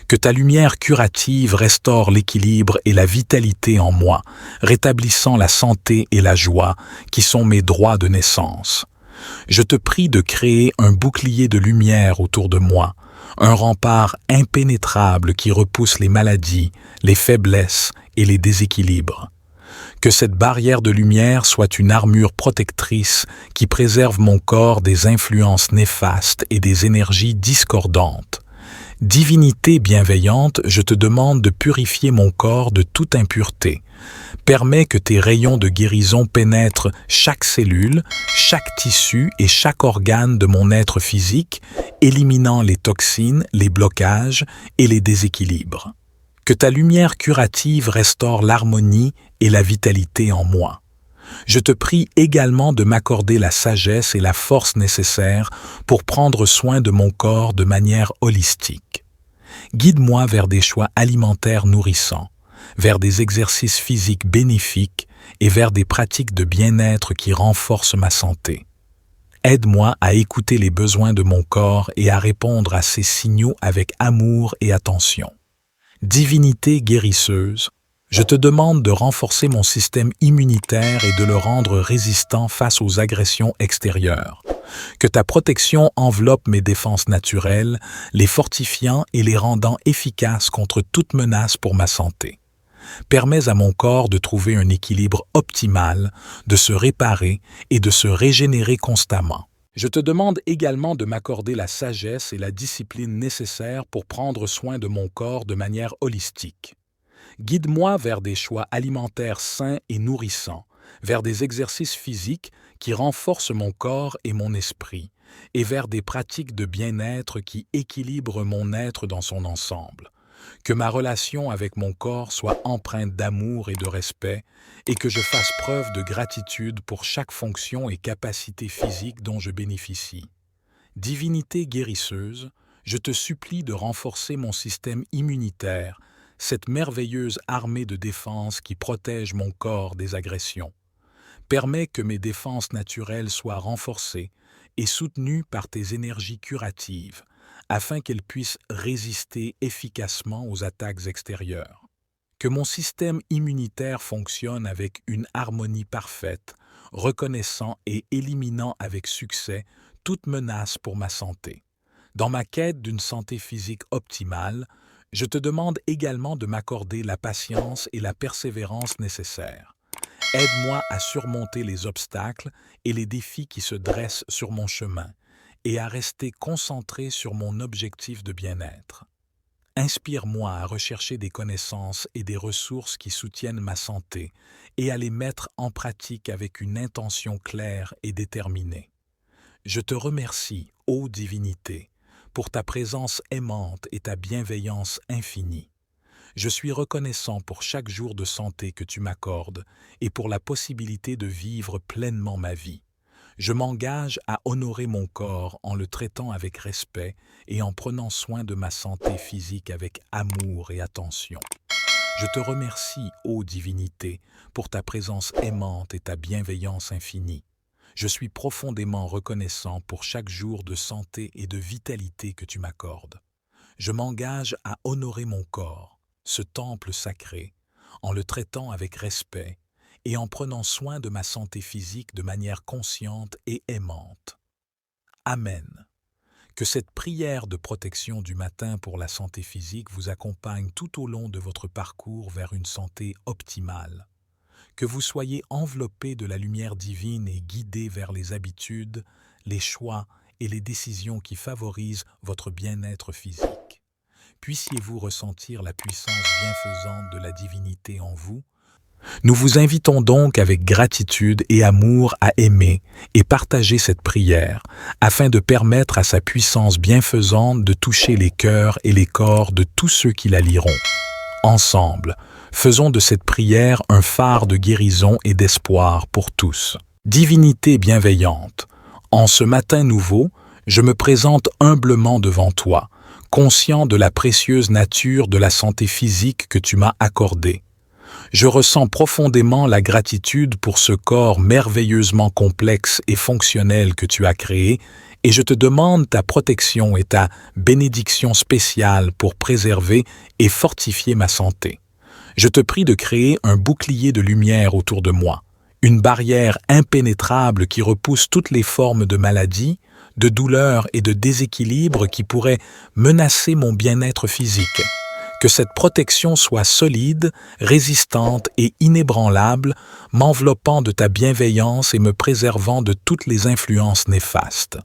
Que ta lumière curative restaure l'équilibre et la vitalité en moi, rétablissant la santé et la joie qui sont mes droits de naissance. Je te prie de créer un bouclier de lumière autour de moi, un rempart impénétrable qui repousse les maladies, les faiblesses et les déséquilibres. Que cette barrière de lumière soit une armure protectrice qui préserve mon corps des influences néfastes et des énergies discordantes. Divinité bienveillante, je te demande de purifier mon corps de toute impureté. Permets que tes rayons de guérison pénètrent chaque cellule, chaque tissu et chaque organe de mon être physique, éliminant les toxines, les blocages et les déséquilibres. Que ta lumière curative restaure l'harmonie et la vitalité en moi. Je te prie également de m'accorder la sagesse et la force nécessaires pour prendre soin de mon corps de manière holistique. Guide-moi vers des choix alimentaires nourrissants, vers des exercices physiques bénéfiques et vers des pratiques de bien-être qui renforcent ma santé. Aide-moi à écouter les besoins de mon corps et à répondre à ces signaux avec amour et attention. Divinité guérisseuse, je te demande de renforcer mon système immunitaire et de le rendre résistant face aux agressions extérieures. Que ta protection enveloppe mes défenses naturelles, les fortifiant et les rendant efficaces contre toute menace pour ma santé. Permets à mon corps de trouver un équilibre optimal, de se réparer et de se régénérer constamment. Je te demande également de m'accorder la sagesse et la discipline nécessaires pour prendre soin de mon corps de manière holistique. Guide-moi vers des choix alimentaires sains et nourrissants, vers des exercices physiques qui renforcent mon corps et mon esprit, et vers des pratiques de bien-être qui équilibrent mon être dans son ensemble. Que ma relation avec mon corps soit empreinte d'amour et de respect, et que je fasse preuve de gratitude pour chaque fonction et capacité physique dont je bénéficie. Divinité guérisseuse, je te supplie de renforcer mon système immunitaire, cette merveilleuse armée de défense qui protège mon corps des agressions. Permets que mes défenses naturelles soient renforcées et soutenues par tes énergies curatives, afin qu'elles puissent résister efficacement aux attaques extérieures. Que mon système immunitaire fonctionne avec une harmonie parfaite, reconnaissant et éliminant avec succès toute menace pour ma santé. Dans ma quête d'une santé physique optimale, je te demande également de m'accorder la patience et la persévérance nécessaires. Aide-moi à surmonter les obstacles et les défis qui se dressent sur mon chemin et à rester concentré sur mon objectif de bien-être. Inspire-moi à rechercher des connaissances et des ressources qui soutiennent ma santé et à les mettre en pratique avec une intention claire et déterminée. Je te remercie, ô divinité, pour ta présence aimante et ta bienveillance infinie. Je suis reconnaissant pour chaque jour de santé que tu m'accordes et pour la possibilité de vivre pleinement ma vie. Je m'engage à honorer mon corps en le traitant avec respect et en prenant soin de ma santé physique avec amour et attention. Je te remercie, ô divinité, pour ta présence aimante et ta bienveillance infinie. Je suis profondément reconnaissant pour chaque jour de santé et de vitalité que tu m'accordes. Je m'engage à honorer mon corps, ce temple sacré, en le traitant avec respect et en prenant soin de ma santé physique de manière consciente et aimante. Amen. Que cette prière de protection du matin pour la santé physique vous accompagne tout au long de votre parcours vers une santé optimale. Que vous soyez enveloppé de la lumière divine et guidé vers les habitudes, les choix et les décisions qui favorisent votre bien-être physique. Puissiez-vous ressentir la puissance bienfaisante de la divinité en vous. Nous vous invitons donc avec gratitude et amour à aimer et partager cette prière afin de permettre à sa puissance bienfaisante de toucher les cœurs et les corps de tous ceux qui la liront. Ensemble, faisons de cette prière un phare de guérison et d'espoir pour tous. Divinité bienveillante, en ce matin nouveau, je me présente humblement devant toi, conscient de la précieuse nature de la santé physique que tu m'as accordée. Je ressens profondément la gratitude pour ce corps merveilleusement complexe et fonctionnel que tu as créé et je te demande ta protection et ta bénédiction spéciale pour préserver et fortifier ma santé. Je te prie de créer un bouclier de lumière autour de moi, une barrière impénétrable qui repousse toutes les formes de maladies, de douleurs et de déséquilibres qui pourraient menacer mon bien-être physique. Que cette protection soit solide, résistante et inébranlable, m'enveloppant de ta bienveillance et me préservant de toutes les influences néfastes.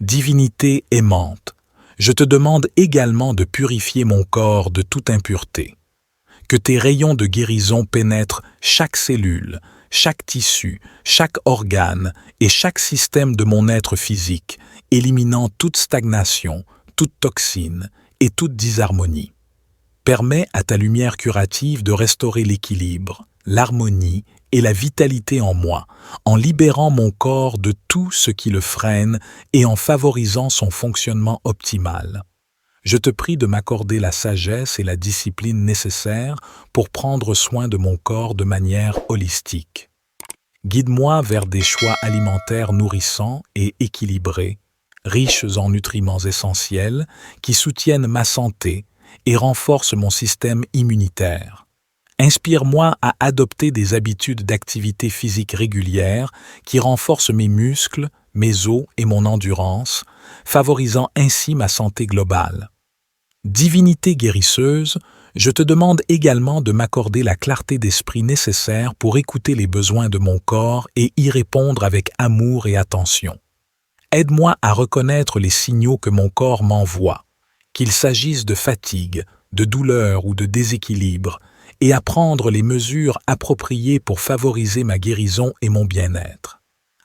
Divinité aimante, je te demande également de purifier mon corps de toute impureté. Que tes rayons de guérison pénètrent chaque cellule, chaque tissu, chaque organe et chaque système de mon être physique, éliminant toute stagnation, toute toxine et toute disharmonie. Permets à ta lumière curative de restaurer l'équilibre, l'harmonie et la vitalité en moi, en libérant mon corps de tout ce qui le freine et en favorisant son fonctionnement optimal. Je te prie de m'accorder la sagesse et la discipline nécessaires pour prendre soin de mon corps de manière holistique. Guide-moi vers des choix alimentaires nourrissants et équilibrés, riches en nutriments essentiels qui soutiennent ma santé et renforcent mon système immunitaire. Inspire-moi à adopter des habitudes d'activité physique régulières qui renforcent mes muscles, mes os et mon endurance, favorisant ainsi ma santé globale. Divinité guérisseuse, je te demande également de m'accorder la clarté d'esprit nécessaire pour écouter les besoins de mon corps et y répondre avec amour et attention. Aide-moi à reconnaître les signaux que mon corps m'envoie, qu'il s'agisse de fatigue, de douleur ou de déséquilibre, et à prendre les mesures appropriées pour favoriser ma guérison et mon bien-être.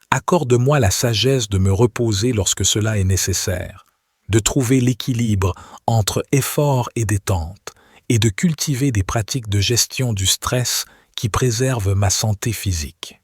Accorde-moi la sagesse de me reposer lorsque cela est nécessaire, de trouver l'équilibre entre effort et détente, et de cultiver des pratiques de gestion du stress qui préservent ma santé physique.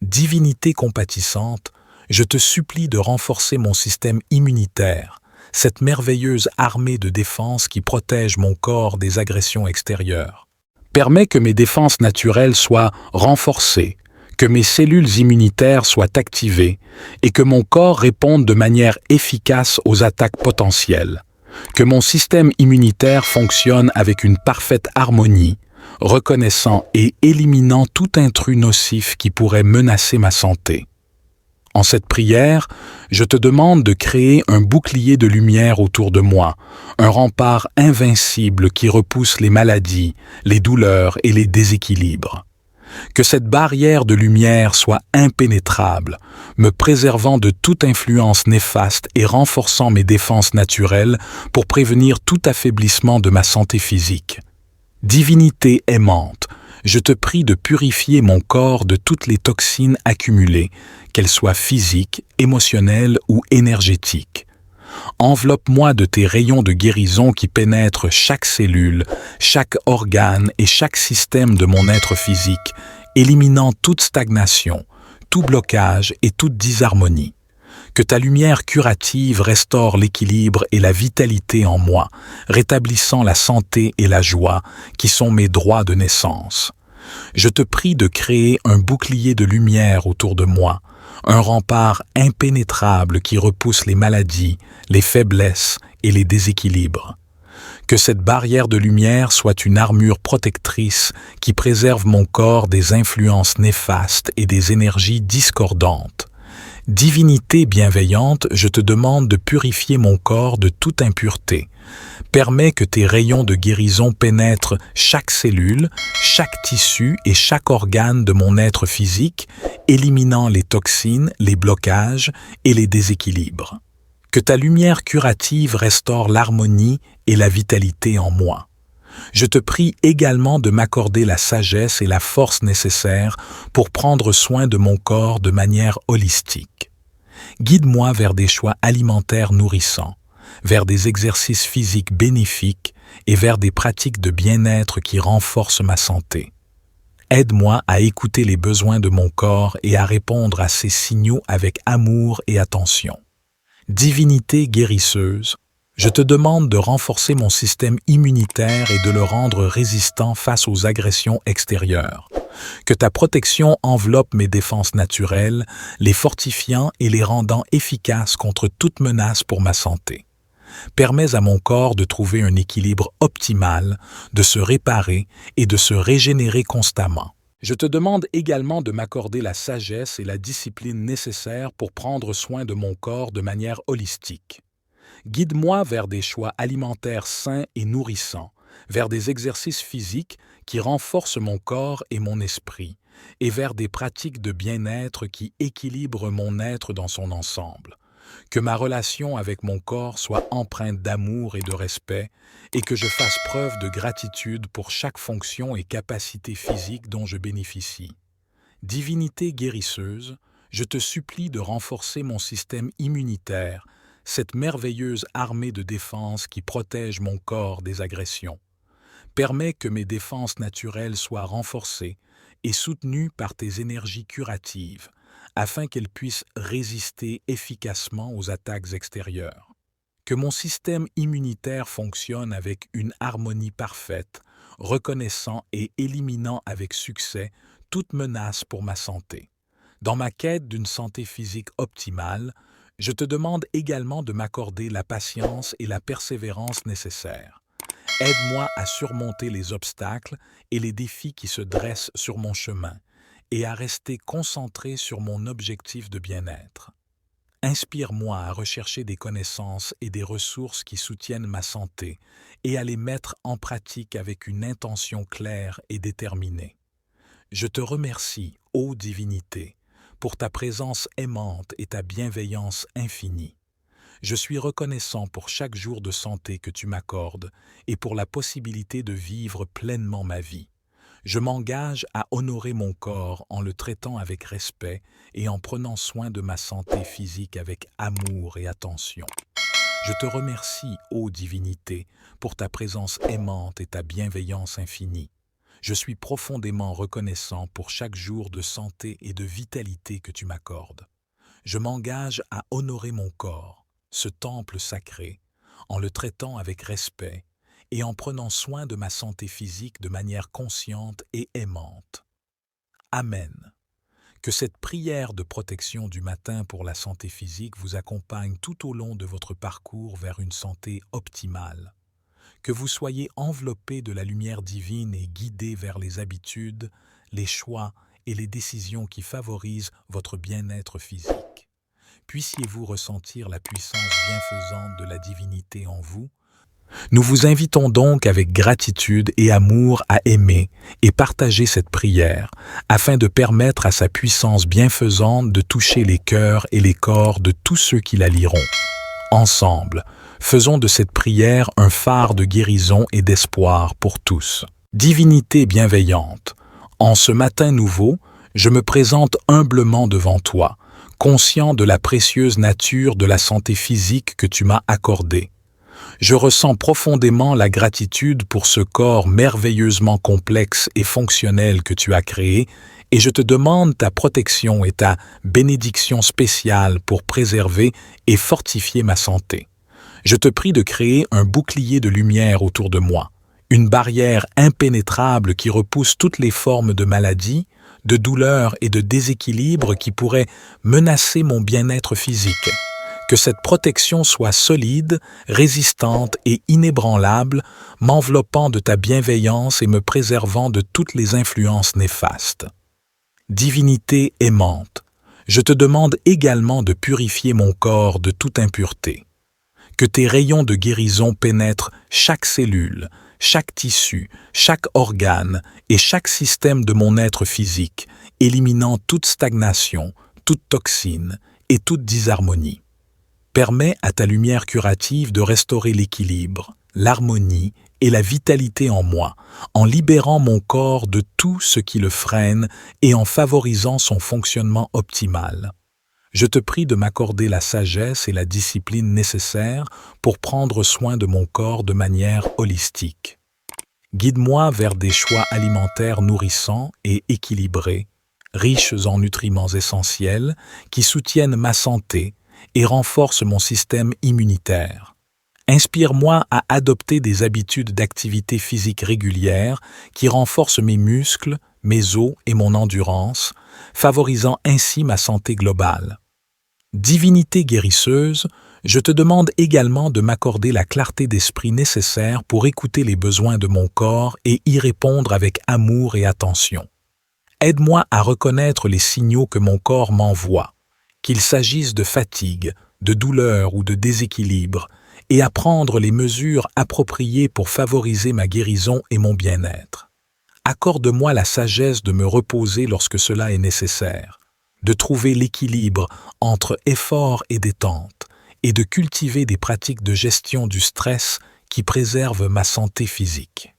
Divinité compatissante, je te supplie de renforcer mon système immunitaire, cette merveilleuse armée de défense qui protège mon corps des agressions extérieures. Permets que mes défenses naturelles soient renforcées, que mes cellules immunitaires soient activées et que mon corps réponde de manière efficace aux attaques potentielles, que mon système immunitaire fonctionne avec une parfaite harmonie, reconnaissant et éliminant tout intrus nocif qui pourrait menacer ma santé. En cette prière, je te demande de créer un bouclier de lumière autour de moi, un rempart invincible qui repousse les maladies, les douleurs et les déséquilibres. Que cette barrière de lumière soit impénétrable, me préservant de toute influence néfaste et renforçant mes défenses naturelles pour prévenir tout affaiblissement de ma santé physique. Divinité aimante, je te prie de purifier mon corps de toutes les toxines accumulées, qu'elles soient physiques, émotionnelles ou énergétiques. Enveloppe-moi de tes rayons de guérison qui pénètrent chaque cellule, chaque organe et chaque système de mon être physique, éliminant toute stagnation, tout blocage et toute disharmonie. Que ta lumière curative restaure l'équilibre et la vitalité en moi, rétablissant la santé et la joie qui sont mes droits de naissance. Je te prie de créer un bouclier de lumière autour de moi, un rempart impénétrable qui repousse les maladies, les faiblesses et les déséquilibres. Que cette barrière de lumière soit une armure protectrice qui préserve mon corps des influences néfastes et des énergies discordantes. Divinité bienveillante, je te demande de purifier mon corps de toute impureté. Permets que tes rayons de guérison pénètrent chaque cellule, chaque tissu et chaque organe de mon être physique, éliminant les toxines, les blocages et les déséquilibres. Que ta lumière curative restaure l'harmonie et la vitalité en moi. Je te prie également de m'accorder la sagesse et la force nécessaires pour prendre soin de mon corps de manière holistique. Guide-moi vers des choix alimentaires nourrissants, vers des exercices physiques bénéfiques et vers des pratiques de bien-être qui renforcent ma santé. Aide-moi à écouter les besoins de mon corps et à répondre à ces signaux avec amour et attention. Divinité guérisseuse, je te demande de renforcer mon système immunitaire et de le rendre résistant face aux agressions extérieures. Que ta protection enveloppe mes défenses naturelles, les fortifiant et les rendant efficaces contre toute menace pour ma santé. Permets à mon corps de trouver un équilibre optimal, de se réparer et de se régénérer constamment. Je te demande également de m'accorder la sagesse et la discipline nécessaires pour prendre soin de mon corps de manière holistique. Guide-moi vers des choix alimentaires sains et nourrissants, vers des exercices physiques qui renforcent mon corps et mon esprit, et vers des pratiques de bien-être qui équilibrent mon être dans son ensemble. Que ma relation avec mon corps soit empreinte d'amour et de respect, et que je fasse preuve de gratitude pour chaque fonction et capacité physique dont je bénéficie. Divinité guérisseuse, je te supplie de renforcer mon système immunitaire, cette merveilleuse armée de défense qui protège mon corps des agressions. Permets que mes défenses naturelles soient renforcées et soutenues par tes énergies curatives, afin qu'elles puissent résister efficacement aux attaques extérieures. Que mon système immunitaire fonctionne avec une harmonie parfaite, reconnaissant et éliminant avec succès toute menace pour ma santé. Dans ma quête d'une santé physique optimale, je te demande également de m'accorder la patience et la persévérance nécessaires. Aide-moi à surmonter les obstacles et les défis qui se dressent sur mon chemin et à rester concentré sur mon objectif de bien-être. Inspire-moi à rechercher des connaissances et des ressources qui soutiennent ma santé et à les mettre en pratique avec une intention claire et déterminée. Je te remercie, ô divinité, pour ta présence aimante et ta bienveillance infinie. Je suis reconnaissant pour chaque jour de santé que tu m'accordes et pour la possibilité de vivre pleinement ma vie. Je m'engage à honorer mon corps en le traitant avec respect et en prenant soin de ma santé physique avec amour et attention. Je te remercie, ô divinité, pour ta présence aimante et ta bienveillance infinie. Je suis profondément reconnaissant pour chaque jour de santé et de vitalité que tu m'accordes. Je m'engage à honorer mon corps, ce temple sacré, en le traitant avec respect et en prenant soin de ma santé physique de manière consciente et aimante. Amen. Que cette prière de protection du matin pour la santé physique vous accompagne tout au long de votre parcours vers une santé optimale. Que vous soyez enveloppé de la lumière divine et guidé vers les habitudes, les choix et les décisions qui favorisent votre bien-être physique. Puissiez-vous ressentir la puissance bienfaisante de la divinité en vous. Nous vous invitons donc avec gratitude et amour à aimer et partager cette prière afin de permettre à sa puissance bienfaisante de toucher les cœurs et les corps de tous ceux qui la liront. Ensemble, faisons de cette prière un phare de guérison et d'espoir pour tous. Divinité bienveillante, en ce matin nouveau, je me présente humblement devant toi, conscient de la précieuse nature de la santé physique que tu m'as accordée. Je ressens profondément la gratitude pour ce corps merveilleusement complexe et fonctionnel que tu as créé et je te demande ta protection et ta bénédiction spéciale pour préserver et fortifier ma santé. Je te prie de créer un bouclier de lumière autour de moi, une barrière impénétrable qui repousse toutes les formes de maladies, de douleurs et de déséquilibres qui pourraient menacer mon bien-être physique. Que cette protection soit solide, résistante et inébranlable, m'enveloppant de ta bienveillance et me préservant de toutes les influences néfastes. Divinité aimante, je te demande également de purifier mon corps de toute impureté. Que tes rayons de guérison pénètrent chaque cellule, chaque tissu, chaque organe et chaque système de mon être physique, éliminant toute stagnation, toute toxine et toute disharmonie. Permets à ta lumière curative de restaurer l'équilibre, l'harmonie et la vitalité en moi, en libérant mon corps de tout ce qui le freine et en favorisant son fonctionnement optimal. Je te prie de m'accorder la sagesse et la discipline nécessaires pour prendre soin de mon corps de manière holistique. Guide-moi vers des choix alimentaires nourrissants et équilibrés, riches en nutriments essentiels qui soutiennent ma santé et renforcent mon système immunitaire. Inspire-moi à adopter des habitudes d'activité physique régulières qui renforcent mes muscles, mes os et mon endurance, favorisant ainsi ma santé globale. Divinité guérisseuse, je te demande également de m'accorder la clarté d'esprit nécessaire pour écouter les besoins de mon corps et y répondre avec amour et attention. Aide-moi à reconnaître les signaux que mon corps m'envoie, qu'il s'agisse de fatigue, de douleur ou de déséquilibre, et à prendre les mesures appropriées pour favoriser ma guérison et mon bien-être. Accorde-moi la sagesse de me reposer lorsque cela est nécessaire, de trouver l'équilibre entre effort et détente, et de cultiver des pratiques de gestion du stress qui préservent ma santé physique.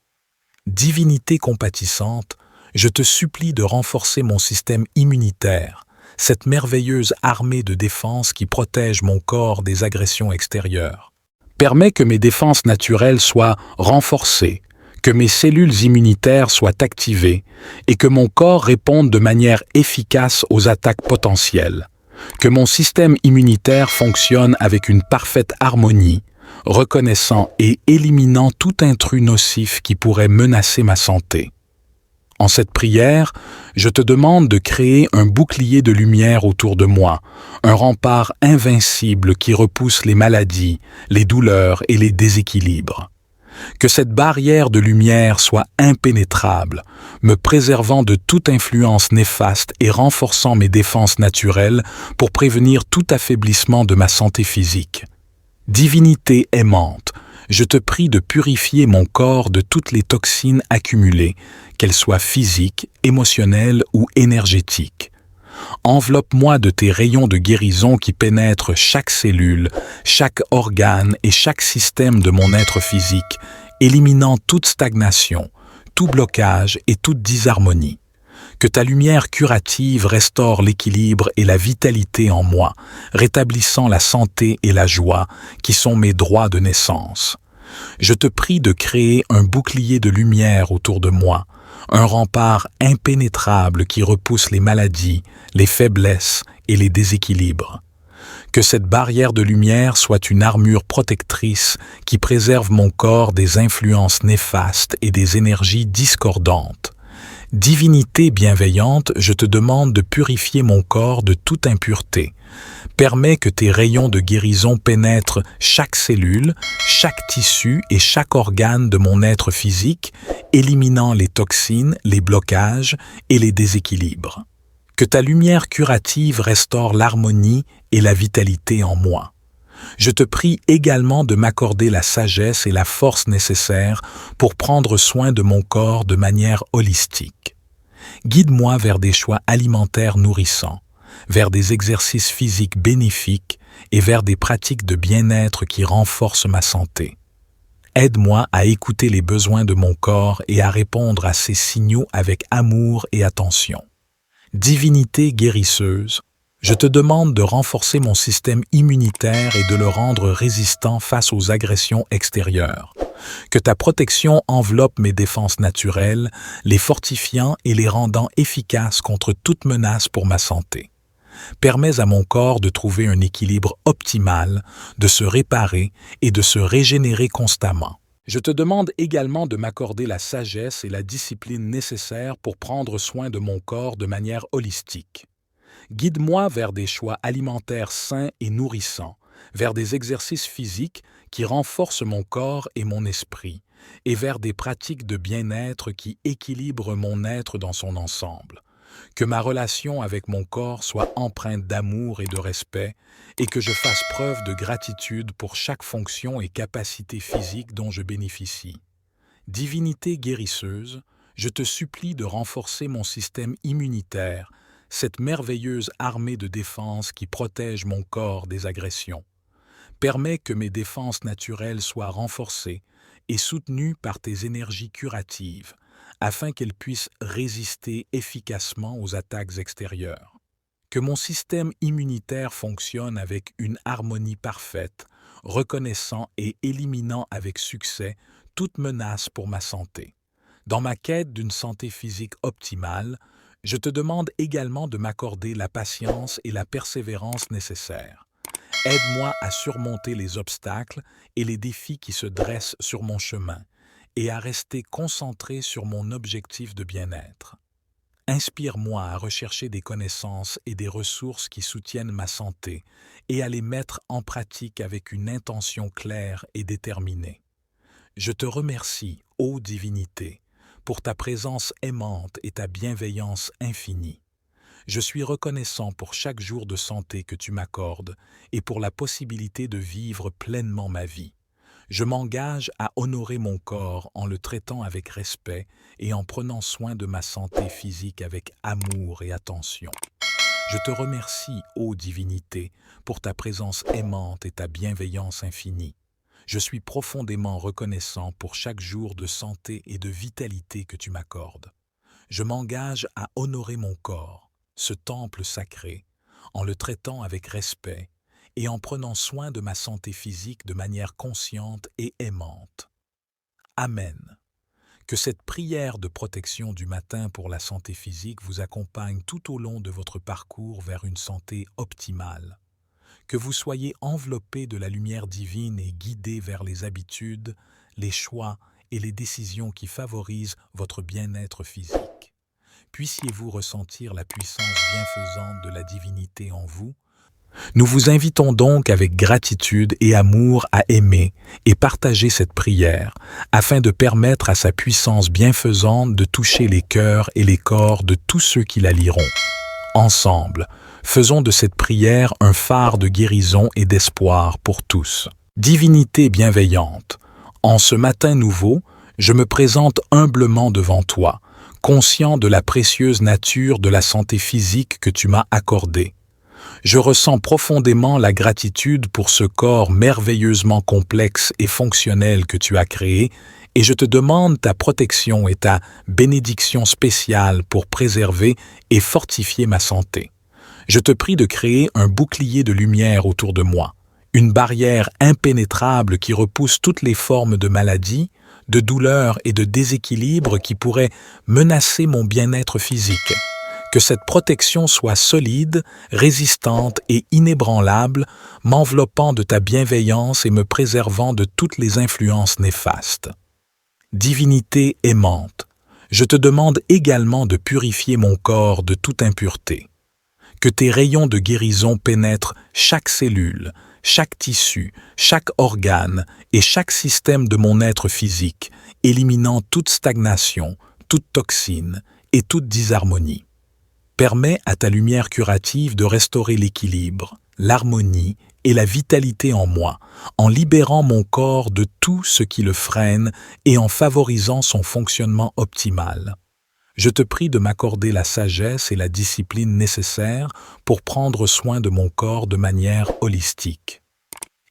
Divinité compatissante, je te supplie de renforcer mon système immunitaire, cette merveilleuse armée de défense qui protège mon corps des agressions extérieures. Permets que mes défenses naturelles soient renforcées, que mes cellules immunitaires soient activées et que mon corps réponde de manière efficace aux attaques potentielles. Que mon système immunitaire fonctionne avec une parfaite harmonie, reconnaissant et éliminant tout intrus nocif qui pourrait menacer ma santé. En cette prière, je te demande de créer un bouclier de lumière autour de moi, un rempart invincible qui repousse les maladies, les douleurs et les déséquilibres. Que cette barrière de lumière soit impénétrable, me préservant de toute influence néfaste et renforçant mes défenses naturelles pour prévenir tout affaiblissement de ma santé physique. Divinité aimante, je te prie de purifier mon corps de toutes les toxines accumulées, qu'elles soient physiques, émotionnelles ou énergétiques. Enveloppe-moi de tes rayons de guérison qui pénètrent chaque cellule, chaque organe et chaque système de mon être physique, éliminant toute stagnation, tout blocage et toute disharmonie. Que ta lumière curative restaure l'équilibre et la vitalité en moi, rétablissant la santé et la joie qui sont mes droits de naissance. Je te prie de créer un bouclier de lumière autour de moi, un rempart impénétrable qui repousse les maladies, les faiblesses et les déséquilibres. Que cette barrière de lumière soit une armure protectrice qui préserve mon corps des influences néfastes et des énergies discordantes. Divinité bienveillante, je te demande de purifier mon corps de toute impureté. Permets que tes rayons de guérison pénètrent chaque cellule, chaque tissu et chaque organe de mon être physique, éliminant les toxines, les blocages et les déséquilibres. Que ta lumière curative restaure l'harmonie et la vitalité en moi. Je te prie également de m'accorder la sagesse et la force nécessaires pour prendre soin de mon corps de manière holistique. Guide-moi vers des choix alimentaires nourrissants, vers des exercices physiques bénéfiques et vers des pratiques de bien-être qui renforcent ma santé. Aide-moi à écouter les besoins de mon corps et à répondre à ces signaux avec amour et attention. Divinité guérisseuse, je te demande de renforcer mon système immunitaire et de le rendre résistant face aux agressions extérieures. Que ta protection enveloppe mes défenses naturelles, les fortifiant et les rendant efficaces contre toute menace pour ma santé. Permets à mon corps de trouver un équilibre optimal, de se réparer et de se régénérer constamment. Je te demande également de m'accorder la sagesse et la discipline nécessaires pour prendre soin de mon corps de manière holistique. Guide-moi vers des choix alimentaires sains et nourrissants, vers des exercices physiques qui renforcent mon corps et mon esprit, et vers des pratiques de bien-être qui équilibrent mon être dans son ensemble. Que ma relation avec mon corps soit empreinte d'amour et de respect, et que je fasse preuve de gratitude pour chaque fonction et capacité physique dont je bénéficie. Divinité guérisseuse, je te supplie de renforcer mon système immunitaire, cette merveilleuse armée de défense qui protège mon corps des agressions. Permets que mes défenses naturelles soient renforcées et soutenues par tes énergies curatives, afin qu'elles puissent résister efficacement aux attaques extérieures. Que mon système immunitaire fonctionne avec une harmonie parfaite, reconnaissant et éliminant avec succès toute menace pour ma santé. Dans ma quête d'une santé physique optimale, je te demande également de m'accorder la patience et la persévérance nécessaires. Aide-moi à surmonter les obstacles et les défis qui se dressent sur mon chemin et à rester concentré sur mon objectif de bien-être. Inspire-moi à rechercher des connaissances et des ressources qui soutiennent ma santé et à les mettre en pratique avec une intention claire et déterminée. Je te remercie, ô divinité, pour ta présence aimante et ta bienveillance infinie. Je suis reconnaissant pour chaque jour de santé que tu m'accordes et pour la possibilité de vivre pleinement ma vie. Je m'engage à honorer mon corps en le traitant avec respect et en prenant soin de ma santé physique avec amour et attention. Je te remercie, ô divinité, pour ta présence aimante et ta bienveillance infinie. Je suis profondément reconnaissant pour chaque jour de santé et de vitalité que tu m'accordes. Je m'engage à honorer mon corps, ce temple sacré, en le traitant avec respect et en prenant soin de ma santé physique de manière consciente et aimante. Amen. Que cette prière de protection du matin pour la santé physique vous accompagne tout au long de votre parcours vers une santé optimale. Que vous soyez enveloppé de la lumière divine et guidé vers les habitudes, les choix et les décisions qui favorisent votre bien-être physique. Puissiez-vous ressentir la puissance bienfaisante de la divinité en vous. Nous vous invitons donc avec gratitude et amour à aimer et partager cette prière afin de permettre à sa puissance bienfaisante de toucher les cœurs et les corps de tous ceux qui la liront. Ensemble, faisons de cette prière un phare de guérison et d'espoir pour tous. Divinité bienveillante, en ce matin nouveau, je me présente humblement devant toi, conscient de la précieuse nature de la santé physique que tu m'as accordée. Je ressens profondément la gratitude pour ce corps merveilleusement complexe et fonctionnel que tu as créé et je te demande ta protection et ta bénédiction spéciale pour préserver et fortifier ma santé. Je te prie de créer un bouclier de lumière autour de moi, une barrière impénétrable qui repousse toutes les formes de maladies, de douleurs et de déséquilibres qui pourraient menacer mon bien-être physique. Que cette protection soit solide, résistante et inébranlable, m'enveloppant de ta bienveillance et me préservant de toutes les influences néfastes. Divinité aimante, Je te demande également de purifier mon corps de toute impureté. Que tes rayons de guérison pénètrent chaque cellule, chaque tissu, chaque organe et chaque système de mon être physique, éliminant toute stagnation, toute toxine et toute disharmonie. Permets à ta lumière curative de restaurer l'équilibre, l'harmonie et la vitalité en moi, en libérant mon corps de tout ce qui le freine et en favorisant son fonctionnement optimal. Je te prie de m'accorder la sagesse et la discipline nécessaires pour prendre soin de mon corps de manière holistique.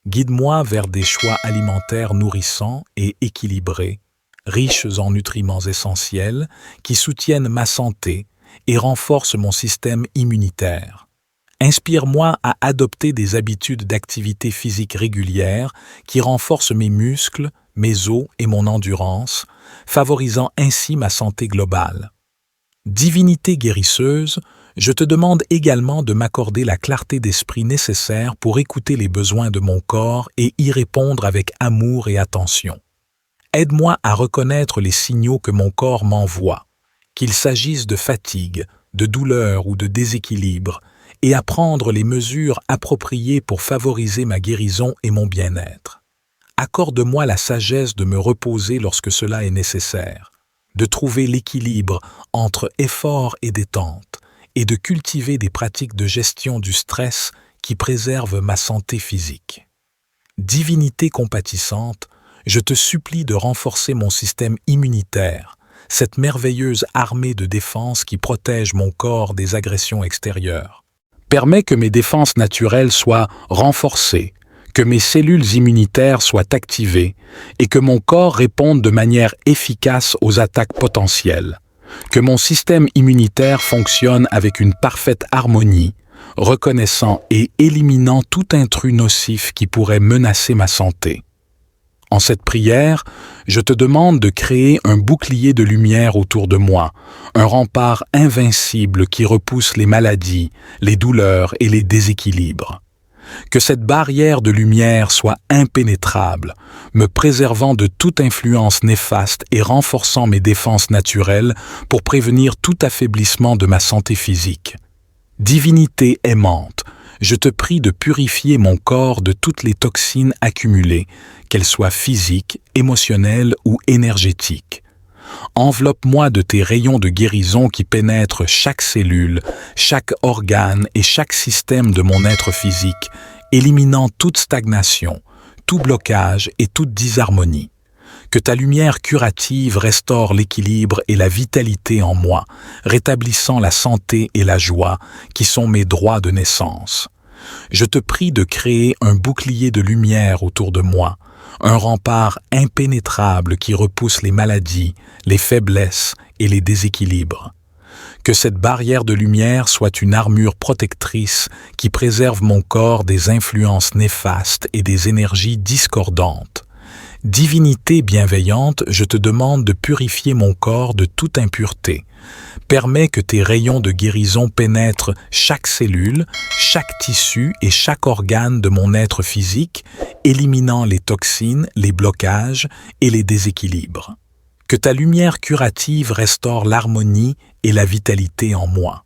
Guide-moi vers des choix alimentaires nourrissants et équilibrés, riches en nutriments essentiels qui soutiennent ma santé et renforcent mon système immunitaire. Inspire-moi à adopter des habitudes d'activité physique régulières qui renforcent mes muscles, mes os et mon endurance, favorisant ainsi ma santé globale. Divinité guérisseuse, je te demande également de m'accorder la clarté d'esprit nécessaire pour écouter les besoins de mon corps et y répondre avec amour et attention. Aide-moi à reconnaître les signaux que mon corps m'envoie, qu'il s'agisse de fatigue, de douleur ou de déséquilibre, et à prendre les mesures appropriées pour favoriser ma guérison et mon bien-être. Accorde-moi la sagesse de me reposer lorsque cela est nécessaire, de trouver l'équilibre entre effort et détente, et de cultiver des pratiques de gestion du stress qui préservent ma santé physique. Divinité compatissante, je te supplie de renforcer mon système immunitaire, cette merveilleuse armée de défense qui protège mon corps des agressions extérieures. Permets que mes défenses naturelles soient renforcées, que mes cellules immunitaires soient activées et que mon corps réponde de manière efficace aux attaques potentielles. Que mon système immunitaire fonctionne avec une parfaite harmonie, reconnaissant et éliminant tout intrus nocif qui pourrait menacer ma santé. En cette prière, je te demande de créer un bouclier de lumière autour de moi, un rempart invincible qui repousse les maladies, les douleurs et les déséquilibres. Que cette barrière de lumière soit impénétrable, me préservant de toute influence néfaste et renforçant mes défenses naturelles pour prévenir tout affaiblissement de ma santé physique. Divinité aimante, je te prie de purifier mon corps de toutes les toxines accumulées, qu'elles soient physiques, émotionnelles ou énergétiques. Enveloppe-moi de tes rayons de guérison qui pénètrent chaque cellule, chaque organe et chaque système de mon être physique, éliminant toute stagnation, tout blocage et toute disharmonie. Que ta lumière curative restaure l'équilibre et la vitalité en moi, rétablissant la santé et la joie qui sont mes droits de naissance. Je te prie de créer un bouclier de lumière autour de moi, un rempart impénétrable qui repousse les maladies, les faiblesses et les déséquilibres. Que cette barrière de lumière soit une armure protectrice qui préserve mon corps des influences néfastes et des énergies discordantes. Divinité bienveillante, je te demande de purifier mon corps de toute impureté. Permets que tes rayons de guérison pénètrent chaque cellule, chaque tissu et chaque organe de mon être physique, éliminant les toxines, les blocages et les déséquilibres. Que ta lumière curative restaure l'harmonie et la vitalité en moi.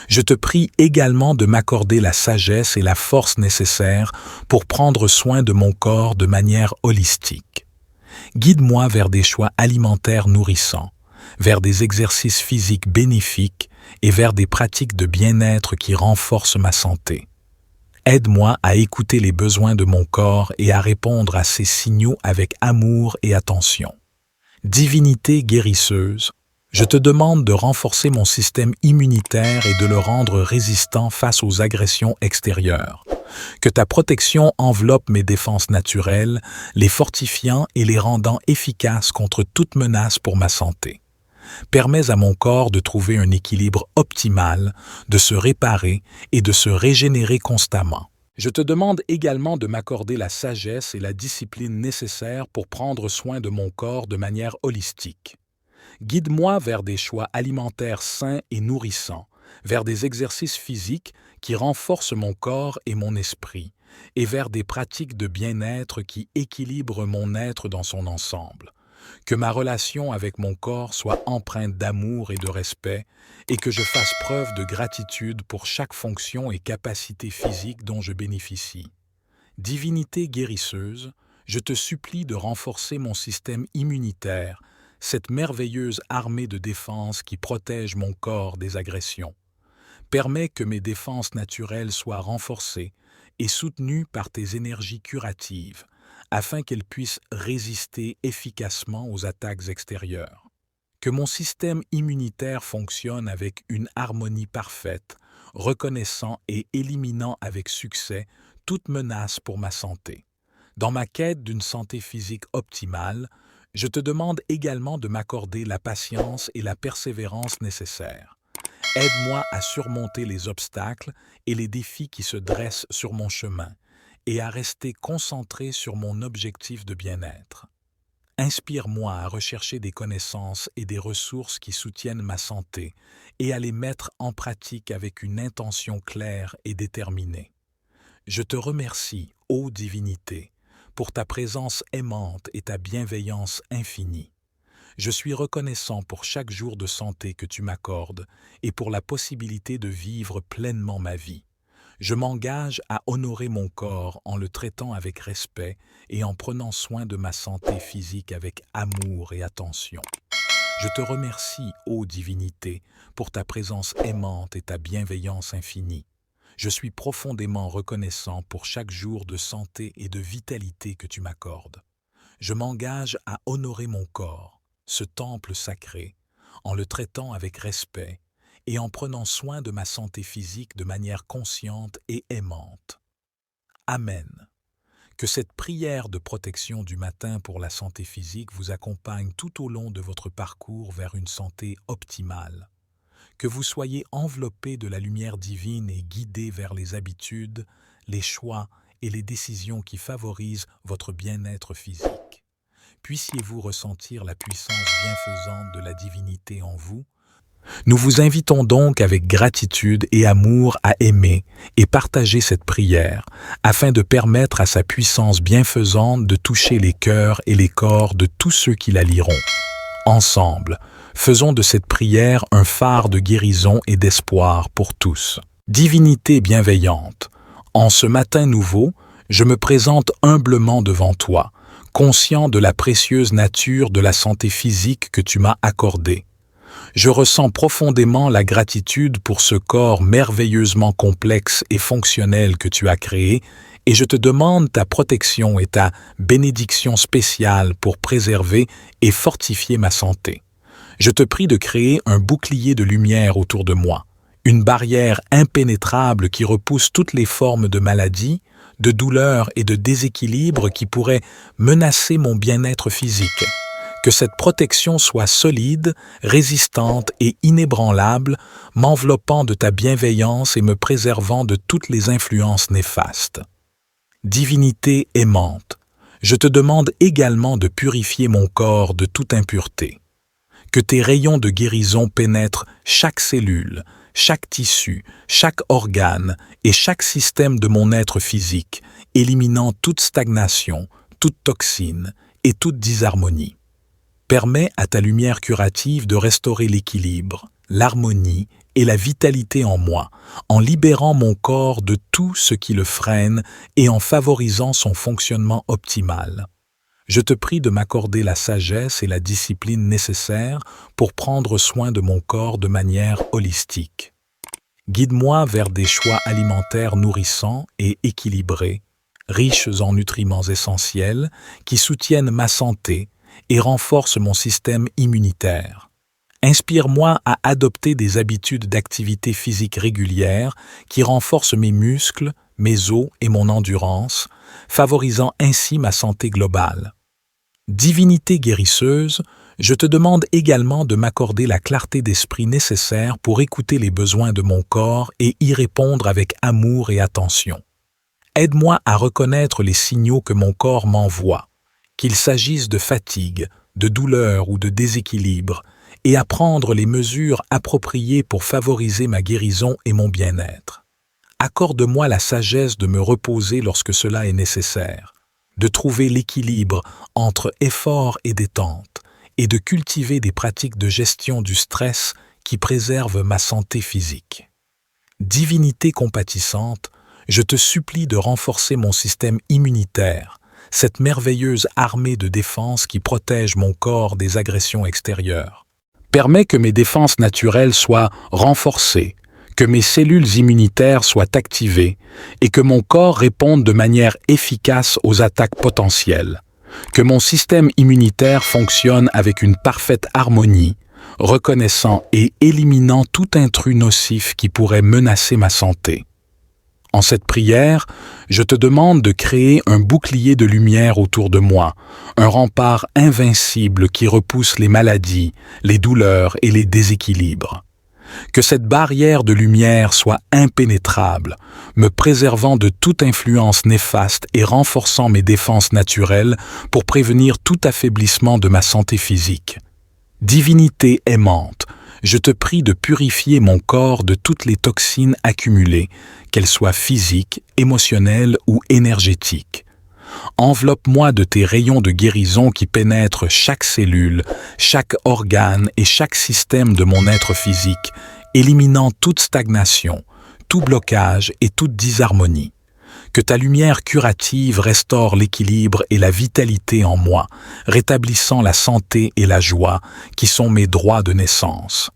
Je te prie également de m'accorder la sagesse et la force nécessaires pour prendre soin de mon corps de manière holistique. Guide-moi vers des choix alimentaires nourrissants, vers des exercices physiques bénéfiques et vers des pratiques de bien-être qui renforcent ma santé. Aide-moi à écouter les besoins de mon corps et à répondre à ces signaux avec amour et attention. Divinité guérisseuse, je te demande de renforcer mon système immunitaire et de le rendre résistant face aux agressions extérieures. Que ta protection enveloppe mes défenses naturelles, les fortifiant et les rendant efficaces contre toute menace pour ma santé. Permets à mon corps de trouver un équilibre optimal, de se réparer et de se régénérer constamment. Je te demande également de m'accorder la sagesse et la discipline nécessaires pour prendre soin de mon corps de manière holistique. Guide-moi vers des choix alimentaires sains et nourrissants, vers des exercices physiques qui renforcent mon corps et mon esprit, et vers des pratiques de bien-être qui équilibrent mon être dans son ensemble. Que ma relation avec mon corps soit empreinte d'amour et de respect, et que je fasse preuve de gratitude pour chaque fonction et capacité physique dont je bénéficie. Divinité guérisseuse, je te supplie de renforcer mon système immunitaire, cette merveilleuse armée de défense qui protège mon corps des agressions. Permets que mes défenses naturelles soient renforcées et soutenues par tes énergies curatives, afin qu'elles puissent résister efficacement aux attaques extérieures. Que mon système immunitaire fonctionne avec une harmonie parfaite, reconnaissant et éliminant avec succès toute menace pour ma santé. Dans ma quête d'une santé physique optimale, je te demande également de m'accorder la patience et la persévérance nécessaires. Aide-moi à surmonter les obstacles et les défis qui se dressent sur mon chemin et à rester concentré sur mon objectif de bien-être. Inspire-moi à rechercher des connaissances et des ressources qui soutiennent ma santé et à les mettre en pratique avec une intention claire et déterminée. Je te remercie, ô divinité, pour ta présence aimante et ta bienveillance infinie. Je suis reconnaissant pour chaque jour de santé que tu m'accordes et pour la possibilité de vivre pleinement ma vie. Je m'engage à honorer mon corps en le traitant avec respect et en prenant soin de ma santé physique avec amour et attention. Je te remercie, ô divinité, pour ta présence aimante et ta bienveillance infinie. Je suis profondément reconnaissant pour chaque jour de santé et de vitalité que tu m'accordes. Je m'engage à honorer mon corps, ce temple sacré, en le traitant avec respect et en prenant soin de ma santé physique de manière consciente et aimante. Amen. Que cette prière de protection du matin pour la santé physique vous accompagne tout au long de votre parcours vers une santé optimale. Que vous soyez enveloppé de la lumière divine et guidé vers les habitudes, les choix et les décisions qui favorisent votre bien-être physique. Puissiez-vous ressentir la puissance bienfaisante de la divinité en vous. Nous vous invitons donc avec gratitude et amour à aimer et partager cette prière afin de permettre à sa puissance bienfaisante de toucher les cœurs et les corps de tous ceux qui la liront. Ensemble, faisons de cette prière un phare de guérison et d'espoir pour tous. Divinité bienveillante, en ce matin nouveau, je me présente humblement devant toi, conscient de la précieuse nature de la santé physique que tu m'as accordée. Je ressens profondément la gratitude pour ce corps merveilleusement complexe et fonctionnel que tu as créé et je te demande ta protection et ta bénédiction spéciale pour préserver et fortifier ma santé. Je te prie de créer un bouclier de lumière autour de moi, une barrière impénétrable qui repousse toutes les formes de maladies, de douleurs et de déséquilibres qui pourraient menacer mon bien-être physique. Que cette protection soit solide, résistante et inébranlable, m'enveloppant de ta bienveillance et me préservant de toutes les influences néfastes. Divinité aimante, je te demande également de purifier mon corps de toute impureté. Que tes rayons de guérison pénètrent chaque cellule, chaque tissu, chaque organe et chaque système de mon être physique, éliminant toute stagnation, toute toxine et toute disharmonie. Permets à ta lumière curative de restaurer l'équilibre, l'harmonie et la vitalité en moi, en libérant mon corps de tout ce qui le freine et en favorisant son fonctionnement optimal. Je te prie de m'accorder la sagesse et la discipline nécessaires pour prendre soin de mon corps de manière holistique. Guide-moi vers des choix alimentaires nourrissants et équilibrés, riches en nutriments essentiels qui soutiennent ma santé et renforcent mon système immunitaire. Inspire-moi à adopter des habitudes d'activité physique régulières qui renforcent mes muscles, mes os et mon endurance, favorisant ainsi ma santé globale. Divinité guérisseuse, je te demande également de m'accorder la clarté d'esprit nécessaire pour écouter les besoins de mon corps et y répondre avec amour et attention. Aide-moi à reconnaître les signaux que mon corps m'envoie, qu'il s'agisse de fatigue, de douleur ou de déséquilibre, et à prendre les mesures appropriées pour favoriser ma guérison et mon bien-être. Accorde-moi la sagesse de me reposer lorsque cela est nécessaire, de trouver l'équilibre entre effort et détente, et de cultiver des pratiques de gestion du stress qui préservent ma santé physique. Divinité compatissante, je te supplie de renforcer mon système immunitaire, cette merveilleuse armée de défense qui protège mon corps des agressions extérieures. Permets que mes défenses naturelles soient renforcées, que mes cellules immunitaires soient activées et que mon corps réponde de manière efficace aux attaques potentielles. Que mon système immunitaire fonctionne avec une parfaite harmonie, reconnaissant et éliminant tout intrus nocif qui pourrait menacer ma santé. En cette prière, je te demande de créer un bouclier de lumière autour de moi, un rempart invincible qui repousse les maladies, les douleurs et les déséquilibres. Que cette barrière de lumière soit impénétrable, me préservant de toute influence néfaste et renforçant mes défenses naturelles pour prévenir tout affaiblissement de ma santé physique. Divinité aimante, je te prie de purifier mon corps de toutes les toxines accumulées, qu'elles soient physiques, émotionnelles ou énergétiques. Enveloppe-moi de tes rayons de guérison qui pénètrent chaque cellule, chaque organe et chaque système de mon être physique, éliminant toute stagnation, tout blocage et toute disharmonie. Que ta lumière curative restaure l'équilibre et la vitalité en moi, rétablissant la santé et la joie qui sont mes droits de naissance.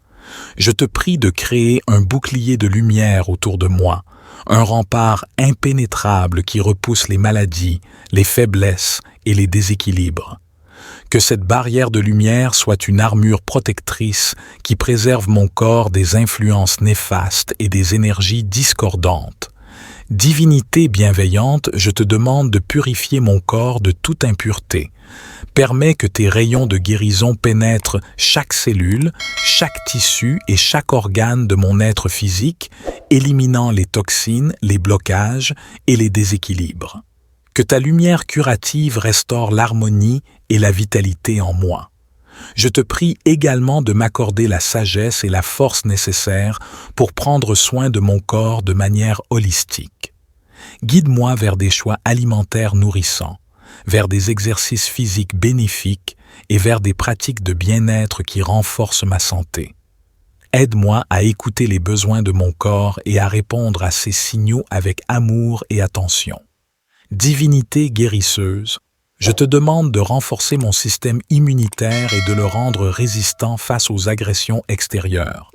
Je te prie de créer un bouclier de lumière autour de moi, un rempart impénétrable qui repousse les maladies, les faiblesses et les déséquilibres. Que cette barrière de lumière soit une armure protectrice qui préserve mon corps des influences néfastes et des énergies discordantes. Divinité bienveillante, je te demande de purifier mon corps de toute impureté. Permets que tes rayons de guérison pénètrent chaque cellule, chaque tissu et chaque organe de mon être physique, éliminant les toxines, les blocages et les déséquilibres. Que ta lumière curative restaure l'harmonie et la vitalité en moi. Je te prie également de m'accorder la sagesse et la force nécessaires pour prendre soin de mon corps de manière holistique. Guide-moi vers des choix alimentaires nourrissants, vers des exercices physiques bénéfiques et vers des pratiques de bien-être qui renforcent ma santé. Aide-moi à écouter les besoins de mon corps et à répondre à ces signaux avec amour et attention. Divinité guérisseuse, je te demande de renforcer mon système immunitaire et de le rendre résistant face aux agressions extérieures.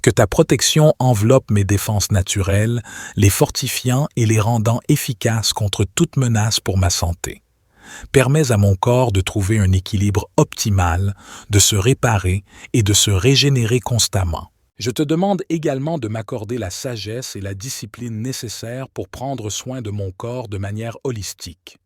Que ta protection enveloppe mes défenses naturelles, les fortifiant et les rendant efficaces contre toute menace pour ma santé. Permets à mon corps de trouver un équilibre optimal, de se réparer et de se régénérer constamment. Je te demande également de m'accorder la sagesse et la discipline nécessaires pour prendre soin de mon corps de manière holistique.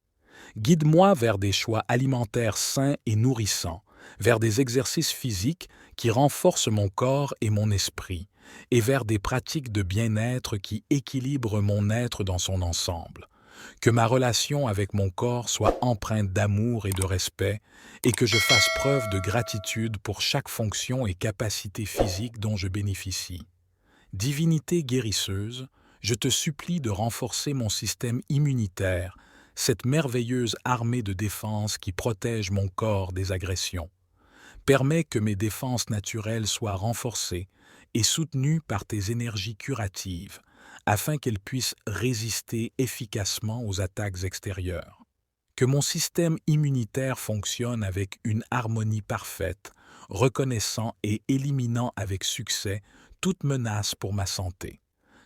Guide-moi vers des choix alimentaires sains et nourrissants, vers des exercices physiques qui renforcent mon corps et mon esprit, et vers des pratiques de bien-être qui équilibrent mon être dans son ensemble. Que ma relation avec mon corps soit empreinte d'amour et de respect, et que je fasse preuve de gratitude pour chaque fonction et capacité physique dont je bénéficie. Divinité guérisseuse, je te supplie de renforcer mon système immunitaire, cette merveilleuse armée de défense qui protège mon corps des agressions. Permets que mes défenses naturelles soient renforcées et soutenues par tes énergies curatives, afin qu'elles puissent résister efficacement aux attaques extérieures. Que mon système immunitaire fonctionne avec une harmonie parfaite, reconnaissant et éliminant avec succès toute menace pour ma santé.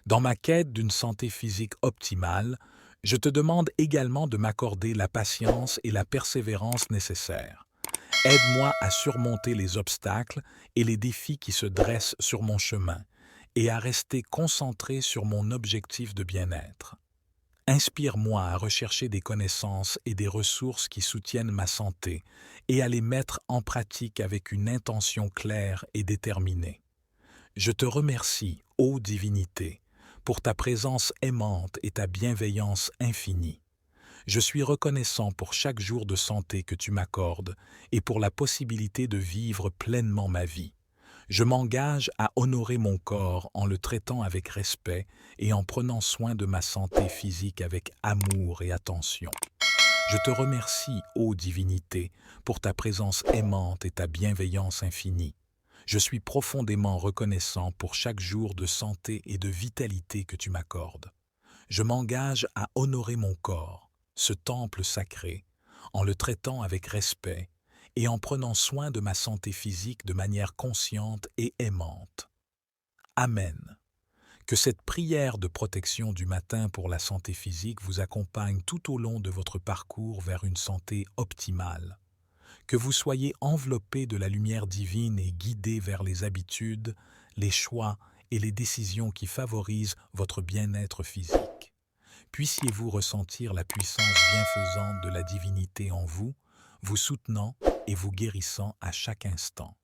Dans ma quête d'une santé physique optimale, je te demande également de m'accorder la patience et la persévérance nécessaires. Aide-moi à surmonter les obstacles et les défis qui se dressent sur mon chemin et à rester concentré sur mon objectif de bien-être. Inspire-moi à rechercher des connaissances et des ressources qui soutiennent ma santé et à les mettre en pratique avec une intention claire et déterminée. Je te remercie, ô divinité, pour ta présence aimante et ta bienveillance infinie. Je suis reconnaissant pour chaque jour de santé que tu m'accordes et pour la possibilité de vivre pleinement ma vie. Je m'engage à honorer mon corps en le traitant avec respect et en prenant soin de ma santé physique avec amour et attention. Je te remercie, ô divinité, pour ta présence aimante et ta bienveillance infinie. Je suis profondément reconnaissant pour chaque jour de santé et de vitalité que tu m'accordes. Je m'engage à honorer mon corps, ce temple sacré, en le traitant avec respect et en prenant soin de ma santé physique de manière consciente et aimante. Amen. Que cette prière de protection du matin pour la santé physique vous accompagne tout au long de votre parcours vers une santé optimale. Que vous soyez enveloppé de la lumière divine et guidé vers les habitudes, les choix et les décisions qui favorisent votre bien-être physique. Puissiez-vous ressentir la puissance bienfaisante de la divinité en vous, vous soutenant et vous guérissant à chaque instant.